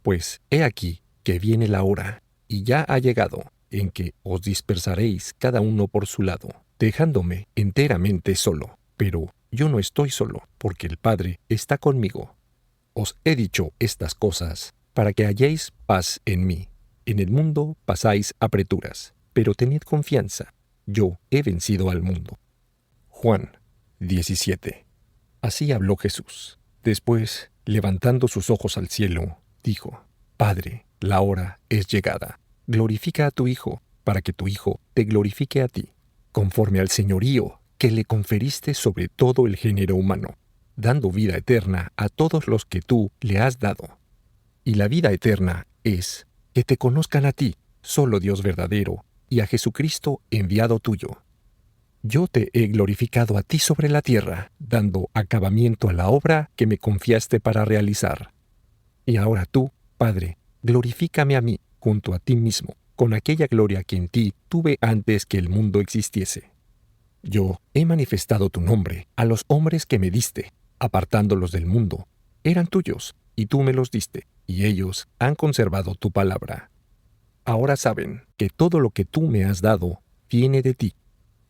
Pues he aquí que viene la hora, y ya ha llegado, en que os dispersaréis cada uno por su lado, dejándome enteramente solo. Pero yo no estoy solo, porque el Padre está conmigo. Os he dicho estas cosas para que halléis paz en mí. En el mundo pasáis apreturas, pero tened confianza. Yo he vencido al mundo. Juan 17. Así habló Jesús. Después, levantando sus ojos al cielo, dijo, Padre, la hora es llegada. Glorifica a tu Hijo, para que tu Hijo te glorifique a ti, conforme al señorío que le conferiste sobre todo el género humano, dando vida eterna a todos los que tú le has dado. Y la vida eterna es que te conozcan a ti, solo Dios verdadero, y a Jesucristo enviado tuyo. Yo te he glorificado a ti sobre la tierra, dando acabamiento a la obra que me confiaste para realizar. Y ahora tú, Padre, glorifícame a mí, junto a ti mismo, con aquella gloria que en ti tuve antes que el mundo existiese. Yo he manifestado tu nombre a los hombres que me diste, apartándolos del mundo. Eran tuyos, y tú me los diste, y ellos han conservado tu palabra. Ahora saben que todo lo que tú me has dado viene de ti,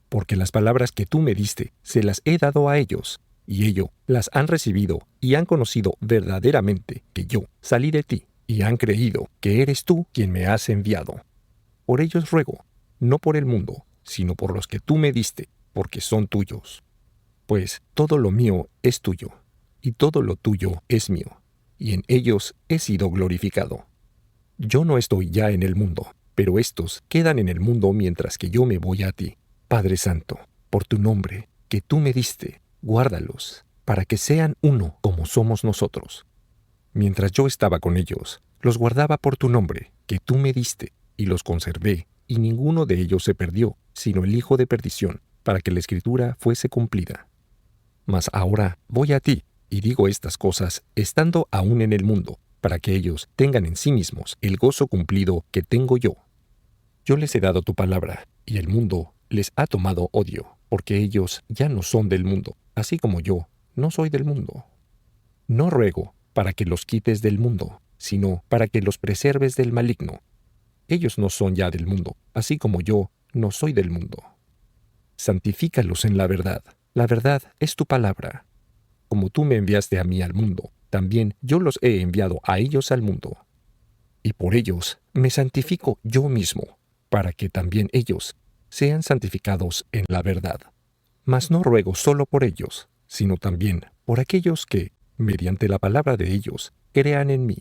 porque las palabras que tú me diste se las he dado a ellos, y ellos las han recibido y han conocido verdaderamente que yo salí de ti, y han creído que eres tú quien me has enviado. Por ellos ruego, no por el mundo, sino por los que tú me diste, porque son tuyos. Pues todo lo mío es tuyo, y todo lo tuyo es mío, y en ellos he sido glorificado. Yo no estoy ya en el mundo, pero estos quedan en el mundo mientras que yo me voy a ti. Padre Santo, por tu nombre, que tú me diste, guárdalos, para que sean uno como somos nosotros. Mientras yo estaba con ellos, los guardaba por tu nombre, que tú me diste, y los conservé, y ninguno de ellos se perdió, sino el hijo de perdición, para que la Escritura fuese cumplida. Mas ahora voy a ti, y digo estas cosas estando aún en el mundo, para que ellos tengan en sí mismos el gozo cumplido que tengo yo. Yo les he dado tu palabra, y el mundo les ha tomado odio, porque ellos ya no son del mundo, así como yo no soy del mundo. No ruego para que los quites del mundo, sino para que los preserves del maligno. Ellos no son ya del mundo, así como yo no soy del mundo. Santifícalos en la verdad es tu palabra. Como tú me enviaste a mí al mundo, también yo los he enviado a ellos al mundo. Y por ellos me santifico yo mismo, para que también ellos sean santificados en la verdad. Mas no ruego solo por ellos, sino también por aquellos que, mediante la palabra de ellos, crean en mí,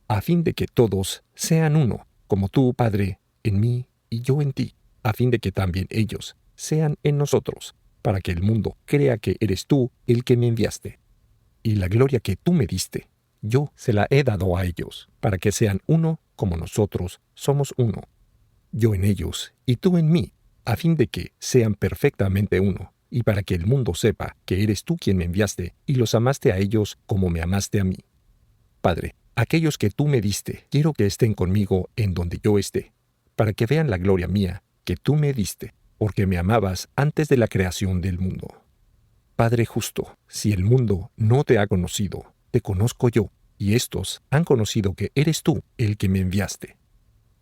a fin de que todos sean uno, como tú, Padre, en mí y yo en ti, a fin de que también ellos sean en nosotros, para que el mundo crea que eres tú el que me enviaste. Y la gloria que tú me diste, yo se la he dado a ellos, para que sean uno como nosotros somos uno. Yo en ellos y tú en mí, a fin de que sean perfectamente uno, y para que el mundo sepa que eres tú quien me enviaste y los amaste a ellos como me amaste a mí. Padre, aquellos que tú me diste, quiero que estén conmigo en donde yo esté, para que vean la gloria mía que tú me diste, porque me amabas antes de la creación del mundo. Padre justo, si el mundo no te ha conocido, te conozco yo, y estos han conocido que eres tú el que me enviaste.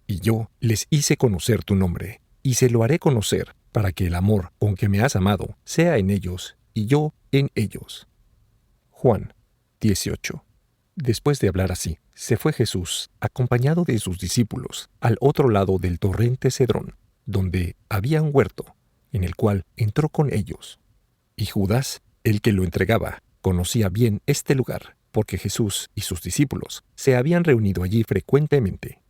Y yo les hice conocer tu nombre, y se lo haré conocer, para que el amor con que me has amado sea en ellos, y yo en ellos. Juan 18. Después de hablar así, se fue Jesús, acompañado de sus discípulos, al otro lado del torrente Cedrón, donde había un huerto, en el cual entró con ellos. Y Judas, el que lo entregaba, conocía bien este lugar, porque Jesús y sus discípulos se habían reunido allí frecuentemente.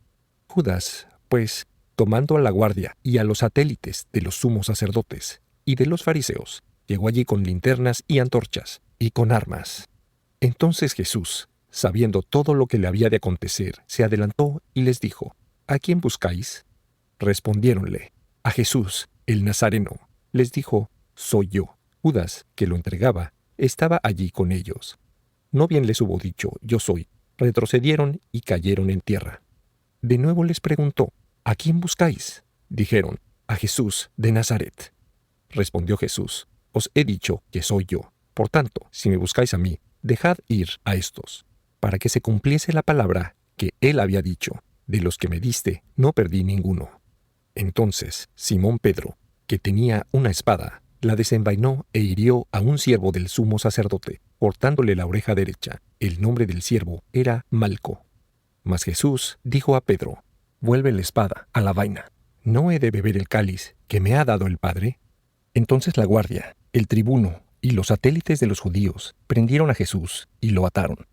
Judas, pues, tomando a la guardia y a los satélites de los sumos sacerdotes y de los fariseos, llegó allí con linternas y antorchas, y con armas. Entonces Jesús, sabiendo todo lo que le había de acontecer, se adelantó y les dijo: ¿A quién buscáis? Respondiéronle: a Jesús, el Nazareno. Les dijo: soy yo. Judas, que lo entregaba, estaba allí con ellos. No bien les hubo dicho: yo soy, retrocedieron y cayeron en tierra. De nuevo les preguntó: ¿a quién buscáis? Dijeron: a Jesús de Nazaret. Respondió Jesús: os he dicho que soy yo. Por tanto, si me buscáis a mí, dejad ir a estos, para que se cumpliese la palabra que él había dicho: de los que me diste, no perdí ninguno. Entonces Simón Pedro, que tenía una espada, la desenvainó e hirió a un siervo del sumo sacerdote, cortándole la oreja derecha. El nombre del siervo era Malco. Mas Jesús dijo a Pedro: vuelve la espada a la vaina. ¿No he de beber el cáliz que me ha dado el Padre? Entonces la guardia, el tribuno y los satélites de los judíos prendieron a Jesús y lo ataron.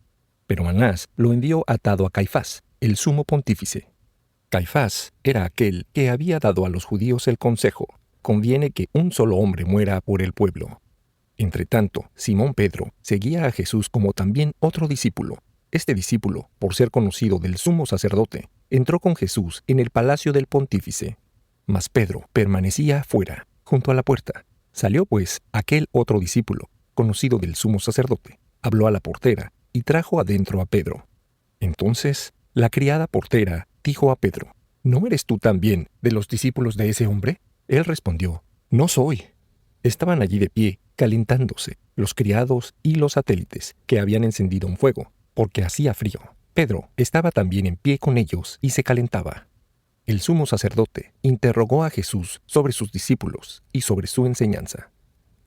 Pero Anás lo envió atado a Caifás, el sumo pontífice. Caifás era aquel que había dado a los judíos el consejo: conviene que un solo hombre muera por el pueblo. Entretanto, Simón Pedro seguía a Jesús como también otro discípulo. Este discípulo, por ser conocido del sumo sacerdote, entró con Jesús en el palacio del pontífice. Mas Pedro permanecía fuera, junto a la puerta. Salió pues aquel otro discípulo, conocido del sumo sacerdote, habló a la portera y trajo adentro a Pedro. Entonces la criada portera dijo a Pedro: ¿no eres tú también de los discípulos de ese hombre? Él respondió: no soy. Estaban allí de pie, calentándose, los criados y los satélites, que habían encendido un fuego, porque hacía frío. Pedro estaba también en pie con ellos y se calentaba. El sumo sacerdote interrogó a Jesús sobre sus discípulos y sobre su enseñanza.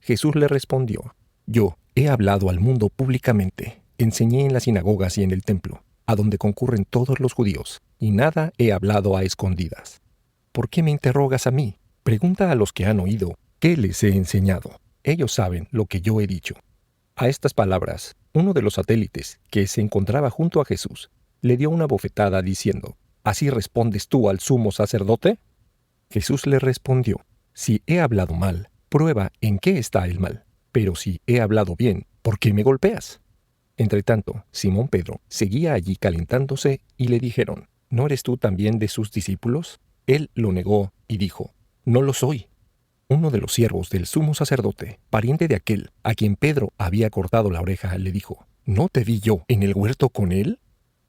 Jesús le respondió: yo he hablado al mundo públicamente, enseñé en las sinagogas y en el templo, a donde concurren todos los judíos, y nada he hablado a escondidas. ¿Por qué me interrogas a mí? Pregunta a los que han oído qué les he enseñado. Ellos saben lo que yo he dicho. A estas palabras, uno de los satélites, que se encontraba junto a Jesús, le dio una bofetada diciendo: ¿así respondes tú al sumo sacerdote? Jesús le respondió: si he hablado mal, prueba en qué está el mal. Pero si he hablado bien, ¿por qué me golpeas? Entretanto, Simón Pedro seguía allí calentándose y le dijeron: ¿no eres tú también de sus discípulos? Él lo negó y dijo: no lo soy. Uno de los siervos del sumo sacerdote, pariente de aquel a quien Pedro había cortado la oreja, le dijo: ¿No te vi yo en el huerto con él?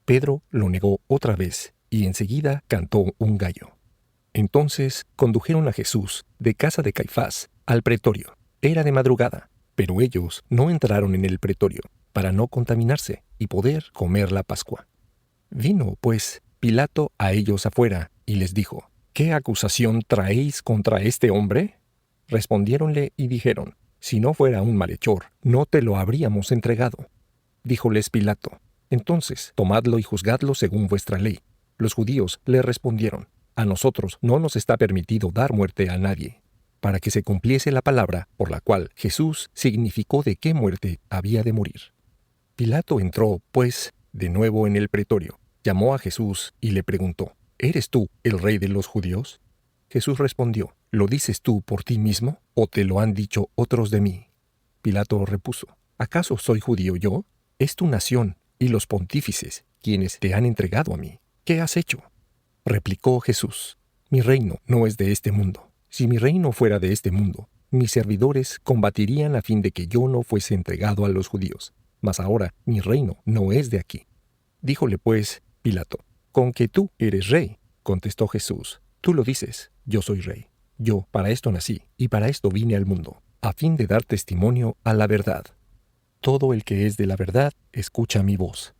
Pedro lo negó otra vez, y enseguida cantó un gallo. Entonces condujeron a Jesús de casa de Caifás al pretorio. Era de madrugada, pero ellos no entraron en el pretorio para no contaminarse y poder comer la Pascua. Vino, pues, Pilato a ellos afuera y les dijo: ¿Qué acusación traéis contra este hombre? Respondiéronle y dijeron: Si no fuera un malhechor, no te lo habríamos entregado. Díjoles Pilato: Entonces, tomadlo y juzgadlo según vuestra ley. Los judíos le respondieron: A nosotros no nos está permitido dar muerte a nadie, para que se cumpliese la palabra por la cual Jesús significó de qué muerte había de morir. Pilato entró, pues, de nuevo en el pretorio, llamó a Jesús y le preguntó: ¿Eres tú el rey de los judíos? Jesús respondió: ¿Lo dices tú por ti mismo, o te lo han dicho otros de mí? Pilato repuso: ¿Acaso soy judío yo? Es tu nación y los pontífices quienes te han entregado a mí. ¿Qué has hecho? Replicó Jesús: Mi reino no es de este mundo. Si mi reino fuera de este mundo, mis servidores combatirían a fin de que yo no fuese entregado a los judíos. Mas ahora mi reino no es de aquí. Díjole pues Pilato: ¿Con que tú eres rey? Contestó Jesús: Tú lo dices, yo soy rey. Yo para esto nací y para esto vine al mundo, a fin de dar testimonio a la verdad. Todo el que es de la verdad escucha mi voz.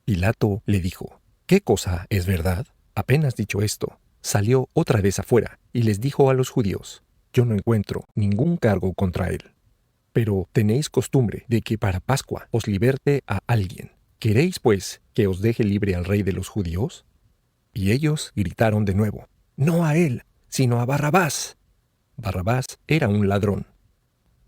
Pilato le dijo: ¿Qué cosa es verdad? Apenas dicho esto, salió otra vez afuera y les dijo a los judíos: Yo no encuentro ningún cargo contra él. Pero tenéis costumbre de que para Pascua os liberte a alguien. ¿Queréis, pues, que os deje libre al rey de los judíos? Y ellos gritaron de nuevo: No a él, sino a Barrabás. Barrabás era un ladrón.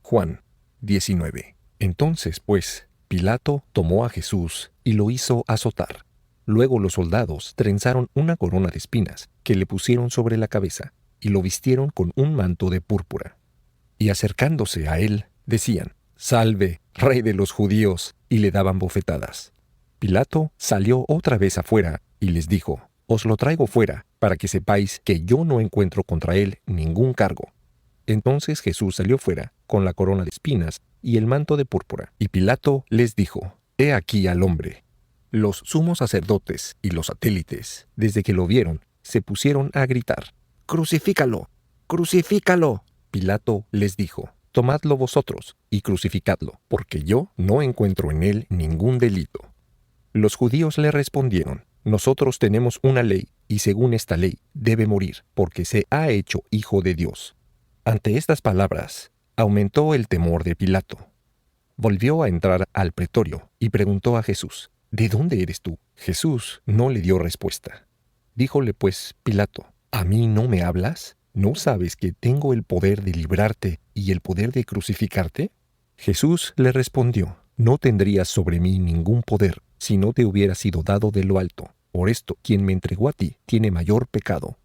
Juan 19. Entonces, pues, Pilato tomó a Jesús y lo hizo azotar. Luego los soldados trenzaron una corona de espinas que le pusieron sobre la cabeza y lo vistieron con un manto de púrpura. Y acercándose a él, decían: Salve, rey de los judíos, y le daban bofetadas. Pilato salió otra vez afuera y les dijo: Os lo traigo fuera, para que sepáis que yo no encuentro contra él ningún cargo. Entonces Jesús salió fuera, con la corona de espinas y el manto de púrpura, y Pilato les dijo: He aquí al hombre. Los sumos sacerdotes y los satélites, desde que lo vieron, se pusieron a gritar: ¡Crucifícalo! ¡Crucifícalo! Pilato les dijo: Tomadlo vosotros y crucificadlo, porque yo no encuentro en él ningún delito. Los judíos le respondieron: Nosotros tenemos una ley, y según esta ley debe morir, porque se ha hecho hijo de Dios. Ante estas palabras, aumentó el temor de Pilato. Volvió a entrar al pretorio y preguntó a Jesús: ¿De dónde eres tú? Jesús no le dio respuesta. Díjole pues Pilato: ¿A mí no me hablas? ¿No sabes que tengo el poder de librarte y el poder de crucificarte? Jesús le respondió: No tendrías sobre mí ningún poder si no te hubiera sido dado de lo alto. Por esto, quien me entregó a ti tiene mayor pecado.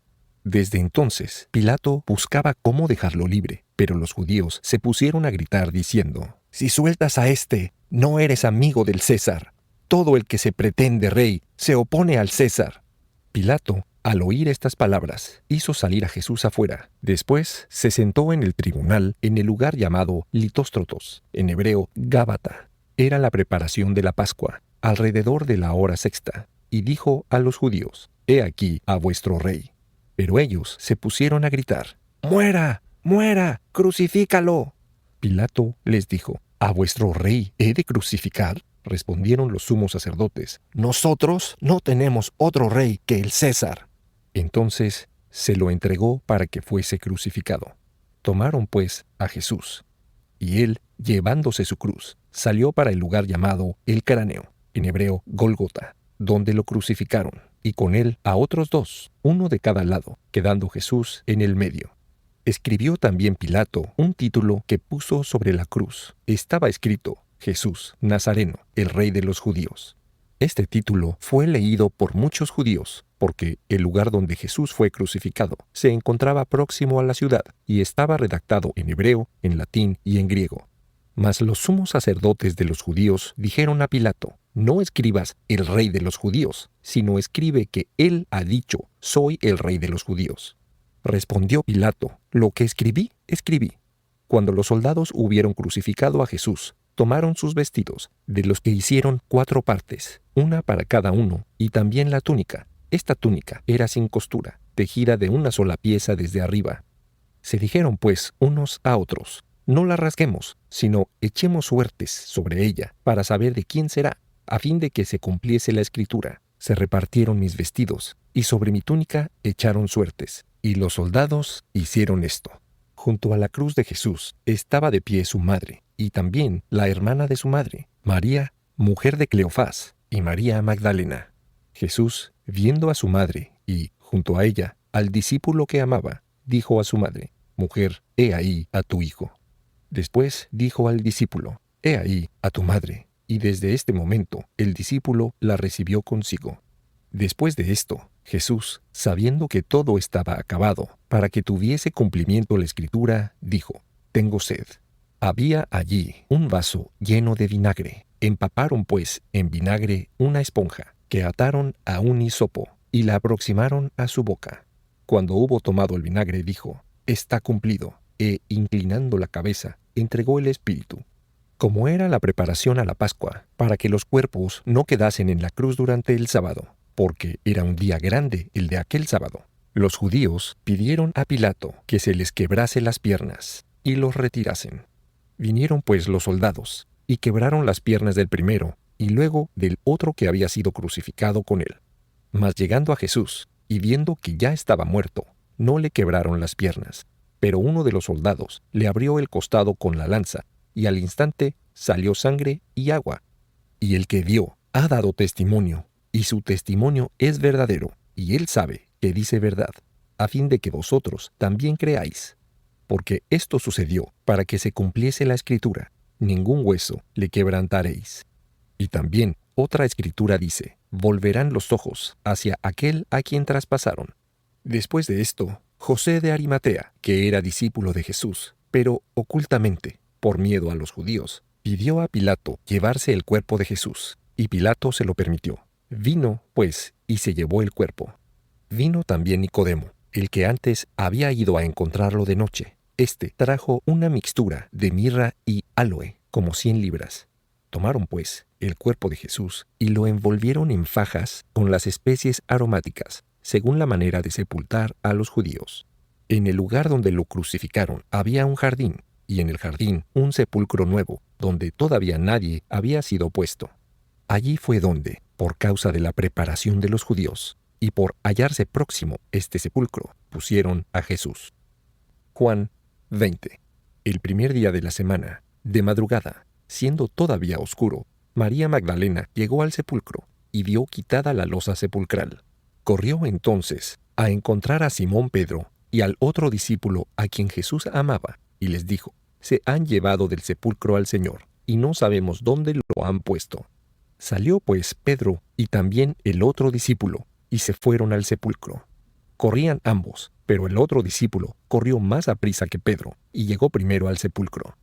Desde entonces, Pilato buscaba cómo dejarlo libre, pero los judíos se pusieron a gritar diciendo: Si sueltas a éste, no eres amigo del César. Todo el que se pretende rey se opone al César. Pilato, al oír estas palabras, hizo salir a Jesús afuera. Después se sentó en el tribunal en el lugar llamado Litóstrotos, en hebreo Gábata. Era la preparación de la Pascua, alrededor de la hora sexta, y dijo a los judíos: He aquí a vuestro rey. Pero ellos se pusieron a gritar: ¡Muera! ¡Muera! ¡Crucifícalo! Pilato les dijo: ¿A vuestro rey he de crucificar? Respondieron los sumos sacerdotes: Nosotros no tenemos otro rey que el César. Entonces se lo entregó para que fuese crucificado. Tomaron pues a Jesús, y él, llevándose su cruz, salió para el lugar llamado el Cráneo, en hebreo Gólgota, donde lo crucificaron, y con él a otros dos, uno de cada lado, quedando Jesús en el medio. Escribió también Pilato un título que puso sobre la cruz. Estaba escrito: Jesús Nazareno, el rey de los judíos. Este título fue leído por muchos judíos, porque el lugar donde Jesús fue crucificado se encontraba próximo a la ciudad y estaba redactado en hebreo, en latín y en griego. Mas los sumos sacerdotes de los judíos dijeron a Pilato: No escribas el rey de los judíos, sino escribe que él ha dicho: Soy el rey de los judíos. Respondió Pilato: lo que escribí, escribí. Cuando los soldados hubieron crucificado a Jesús, tomaron sus vestidos, de los que hicieron 4 partes, una para cada uno, y también la túnica. Esta túnica era sin costura, tejida de una sola pieza desde arriba. Se dijeron pues unos a otros: no la rasguemos, sino echemos suertes sobre ella, para saber de quién será, a fin de que se cumpliese la escritura. Se repartieron mis vestidos, y sobre mi túnica echaron suertes. Y los soldados hicieron esto. Junto a la cruz de Jesús estaba de pie su madre, y también la hermana de su madre, María, mujer de Cleofás, y María Magdalena. Jesús, viendo a su madre y, junto a ella, al discípulo que amaba, dijo a su madre: Mujer, he ahí a tu hijo. Después dijo al discípulo: He ahí a tu madre. Y desde este momento el discípulo la recibió consigo. Después de esto, Jesús, sabiendo que todo estaba acabado, para que tuviese cumplimiento la Escritura, dijo: Tengo sed. Había allí un vaso lleno de vinagre. Empaparon pues en vinagre una esponja, que ataron a un hisopo, y la aproximaron a su boca. Cuando hubo tomado el vinagre, dijo: Está cumplido. E, inclinando la cabeza, entregó el espíritu. Como era la preparación a la Pascua, para que los cuerpos no quedasen en la cruz durante el sábado, porque era un día grande el de aquel sábado, los judíos pidieron a Pilato que se les quebrase las piernas y los retirasen. Vinieron pues los soldados, y quebraron las piernas del primero, y luego del otro que había sido crucificado con él. Mas llegando a Jesús, y viendo que ya estaba muerto, no le quebraron las piernas. Pero uno de los soldados le abrió el costado con la lanza, y al instante salió sangre y agua. Y el que vio ha dado testimonio, y su testimonio es verdadero, y él sabe que dice verdad, a fin de que vosotros también creáis. Porque esto sucedió para que se cumpliese la Escritura: ningún hueso le quebrantaréis. Y también otra Escritura dice: volverán los ojos hacia aquel a quien traspasaron. Después de esto, José de Arimatea, que era discípulo de Jesús, pero ocultamente, por miedo a los judíos, pidió a Pilato llevarse el cuerpo de Jesús, y Pilato se lo permitió. Vino, pues, y se llevó el cuerpo. Vino también Nicodemo, el que antes había ido a encontrarlo de noche. Este trajo una mixtura de mirra y áloe, como 100 libras. Tomaron, pues, el cuerpo de Jesús y lo envolvieron en fajas con las especies aromáticas, según la manera de sepultar a los judíos. En el lugar donde lo crucificaron había un jardín, y en el jardín un sepulcro nuevo, donde todavía nadie había sido puesto. Allí fue donde, por causa de la preparación de los judíos, y por hallarse próximo este sepulcro, pusieron a Jesús. Juan 20. El primer día de la semana, de madrugada, siendo todavía oscuro, María Magdalena llegó al sepulcro y vio quitada la losa sepulcral. Corrió entonces a encontrar a Simón Pedro y al otro discípulo a quien Jesús amaba, y les dijo: Se han llevado del sepulcro al Señor, y no sabemos dónde lo han puesto. Salió pues Pedro y también el otro discípulo, y se fueron al sepulcro. Corrían ambos, pero el otro discípulo corrió más aprisa que Pedro, y llegó primero al sepulcro.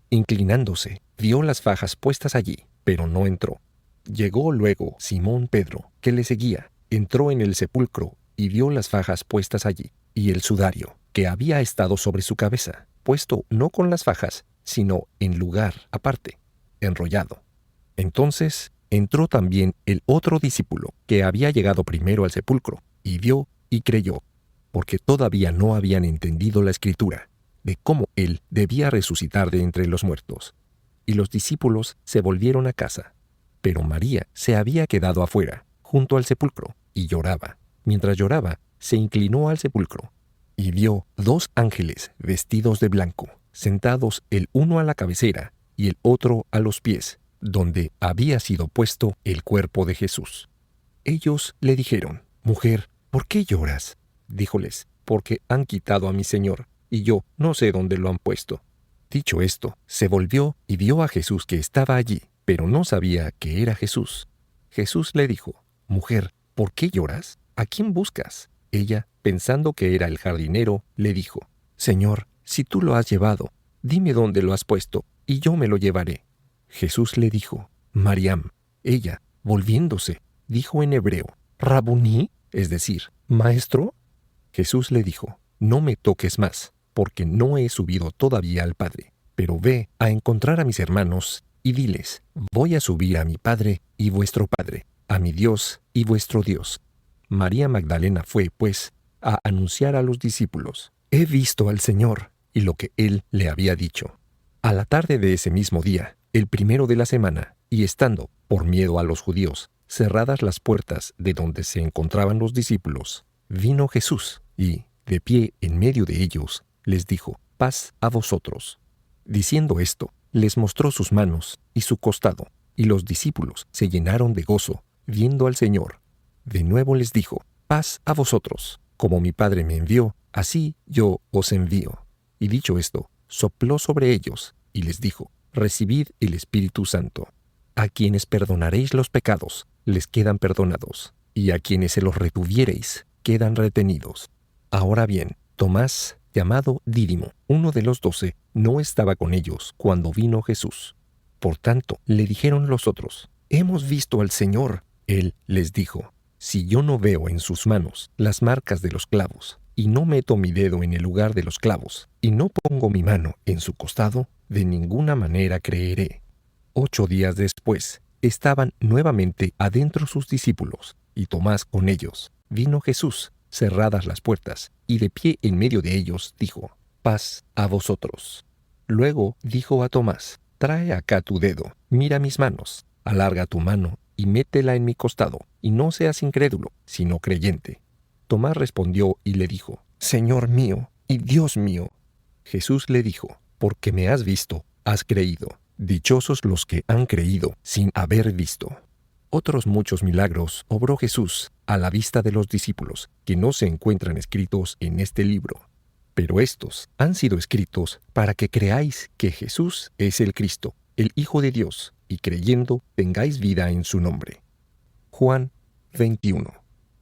Inclinándose, vio las fajas puestas allí, pero no entró. Llegó luego Simón Pedro, que le seguía, entró en el sepulcro, y vio las fajas puestas allí, y el sudario, que había estado sobre su cabeza, puesto no con las fajas, sino en lugar aparte, enrollado. Entonces entró también el otro discípulo, que había llegado primero al sepulcro, y vio y creyó, porque todavía no habían entendido la Escritura, de cómo él debía resucitar de entre los muertos. Y los discípulos se volvieron a casa. Pero María se había quedado afuera, junto al sepulcro, y lloraba. Mientras lloraba, se inclinó al sepulcro, y vio 2 ángeles vestidos de blanco, sentados el uno a la cabecera y el otro a los pies, donde había sido puesto el cuerpo de Jesús. Ellos le dijeron: Mujer, ¿por qué lloras? Díjoles: Porque han quitado a mi Señor, y yo no sé dónde lo han puesto. Dicho esto, se volvió y vio a Jesús que estaba allí, pero no sabía que era Jesús. Jesús le dijo: Mujer, ¿por qué lloras? ¿A quién buscas? Ella, pensando que era el jardinero, le dijo: Señor, si tú lo has llevado, dime dónde lo has puesto, y yo me lo llevaré. Jesús le dijo: Mariam. Ella, volviéndose, dijo en hebreo: Rabuní, es decir, Maestro. Jesús le dijo: no me toques más, porque no he subido todavía al Padre. Pero ve a encontrar a mis hermanos y diles, voy a subir a mi Padre y vuestro Padre, a mi Dios y vuestro Dios. María Magdalena fue, pues, a anunciar a los discípulos, he visto al Señor, y lo que él le había dicho. A la tarde de ese mismo día, el primero de la semana, y estando, por miedo a los judíos, cerradas las puertas de donde se encontraban los discípulos, vino Jesús, y, de pie en medio de ellos, les dijo, paz a vosotros. Diciendo esto, les mostró sus manos y su costado, y los discípulos se llenaron de gozo, viendo al Señor. De nuevo les dijo, paz a vosotros. Como mi Padre me envió, así yo os envío. Y dicho esto, sopló sobre ellos, y les dijo, recibid el Espíritu Santo. A quienes perdonaréis los pecados, les quedan perdonados, y a quienes se los retuviereis, quedan retenidos. Ahora bien, Tomás, llamado Dídimo, uno de los 12, no estaba con ellos cuando vino Jesús. Por tanto, le dijeron los otros, hemos visto al Señor. Él les dijo, si yo no veo en sus manos las marcas de los clavos, y no meto mi dedo en el lugar de los clavos, y no pongo mi mano en su costado, de ninguna manera creeré. 8 días después, estaban nuevamente adentro sus discípulos, y Tomás con ellos. Vino Jesús, cerradas las puertas, y de pie en medio de ellos, dijo, paz a vosotros. Luego dijo a Tomás, trae acá tu dedo, mira mis manos, alarga tu mano, y métela en mi costado, y no seas incrédulo, sino creyente. Tomás respondió y le dijo, Señor mío y Dios mío. Jesús le dijo, porque me has visto, has creído. Dichosos los que han creído sin haber visto. Otros muchos milagros obró Jesús a la vista de los discípulos, que no se encuentran escritos en este libro. Pero estos han sido escritos para que creáis que Jesús es el Cristo, el Hijo de Dios, y creyendo tengáis vida en su nombre. Juan 21.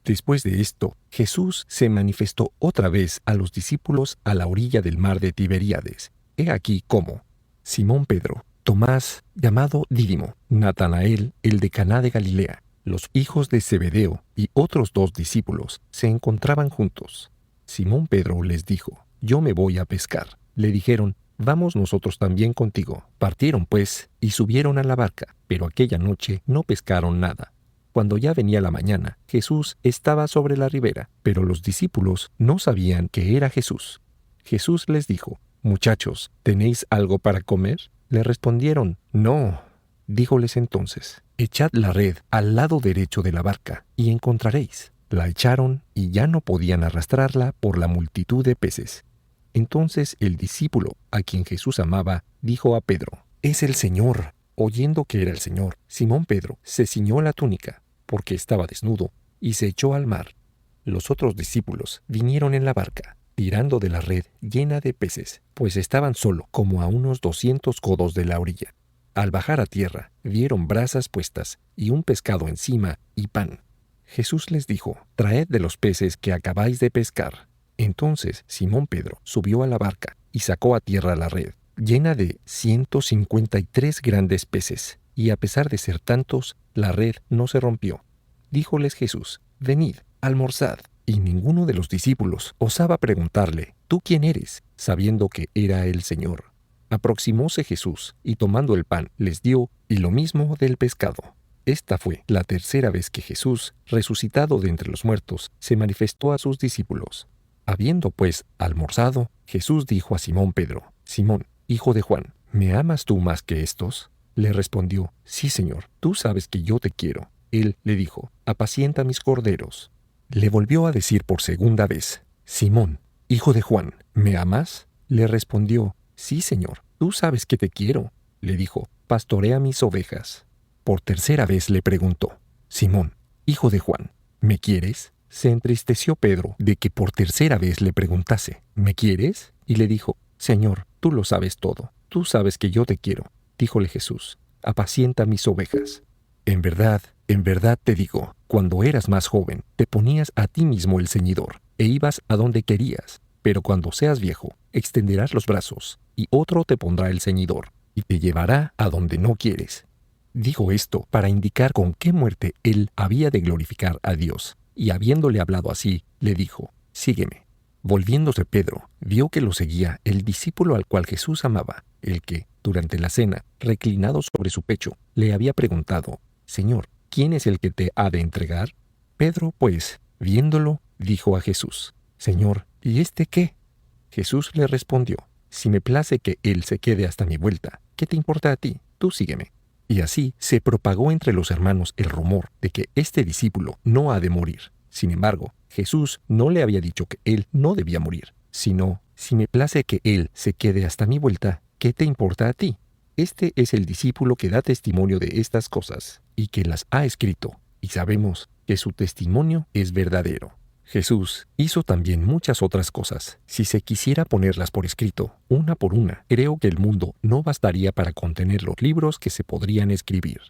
Después de esto, Jesús se manifestó otra vez a los discípulos a la orilla del mar de Tiberíades. He aquí cómo Simón Pedro, Tomás, llamado Dídimo, Natanael, el de Caná de Galilea, los hijos de Zebedeo y otros 2 discípulos se encontraban juntos. Simón Pedro les dijo, yo me voy a pescar. Le dijeron, vamos nosotros también contigo. Partieron pues y subieron a la barca, pero aquella noche no pescaron nada. Cuando ya venía la mañana, Jesús estaba sobre la ribera, pero los discípulos no sabían que era Jesús. Jesús les dijo, muchachos, ¿tenéis algo para comer? Le respondieron, no. Díjoles entonces, echad la red al lado derecho de la barca, y encontraréis. La echaron, y ya no podían arrastrarla por la multitud de peces. Entonces el discípulo, a quien Jesús amaba, dijo a Pedro, es el Señor. Oyendo que era el Señor, Simón Pedro se ciñó la túnica, porque estaba desnudo, y se echó al mar. Los otros discípulos vinieron en la barca, tirando de la red llena de peces, pues estaban solo como a unos 200 codos de la orilla. Al bajar a tierra, vieron brasas puestas y un pescado encima y pan. Jesús les dijo, traed de los peces que acabáis de pescar. Entonces Simón Pedro subió a la barca y sacó a tierra la red, llena de 153 grandes peces, y a pesar de ser tantos, la red no se rompió. Díjoles Jesús, venid, almorzad. Y ninguno de los discípulos osaba preguntarle, ¿tú quién eres?, sabiendo que era el Señor. Aproximóse Jesús, y tomando el pan, les dio, y lo mismo del pescado. Esta fue la tercera vez que Jesús, resucitado de entre los muertos, se manifestó a sus discípulos. Habiendo pues almorzado, Jesús dijo a Simón Pedro, Simón, hijo de Juan, ¿me amas tú más que estos? Le respondió, sí, Señor, tú sabes que yo te quiero. Él le dijo, apacienta mis corderos. Le volvió a decir por segunda vez, Simón, hijo de Juan, ¿me amas? Le respondió, sí, Señor, tú sabes que te quiero. Le dijo, pastorea mis ovejas. Por tercera vez le preguntó, Simón, hijo de Juan, ¿me quieres? Se entristeció Pedro de que por tercera vez le preguntase, ¿me quieres? Y le dijo, Señor, tú lo sabes todo, tú sabes que yo te quiero. Díjole Jesús, apacienta mis ovejas. En verdad te digo, cuando eras más joven, te ponías a ti mismo el ceñidor, e ibas a donde querías. Pero cuando seas viejo, extenderás los brazos, y otro te pondrá el ceñidor, y te llevará a donde no quieres. Dijo esto para indicar con qué muerte él había de glorificar a Dios. Y habiéndole hablado así, le dijo, sígueme. Volviéndose Pedro, vio que lo seguía el discípulo al cual Jesús amaba, el que, durante la cena, reclinado sobre su pecho, le había preguntado: Señor, ¿quién es el que te ha de entregar? Pedro, pues, viéndolo, dijo a Jesús: Señor, ¿y este qué? Jesús le respondió: Si me place que él se quede hasta mi vuelta, ¿qué te importa a ti? Tú sígueme. Y así se propagó entre los hermanos el rumor de que este discípulo no ha de morir. Sin embargo, Jesús no le había dicho que él no debía morir, sino: si me place que él se quede hasta mi vuelta, ¿qué te importa a ti? Este es el discípulo que da testimonio de estas cosas y que las ha escrito, y sabemos que su testimonio es verdadero. Jesús hizo también muchas otras cosas. Si se quisiera ponerlas por escrito, una por una, creo que el mundo no bastaría para contener los libros que se podrían escribir.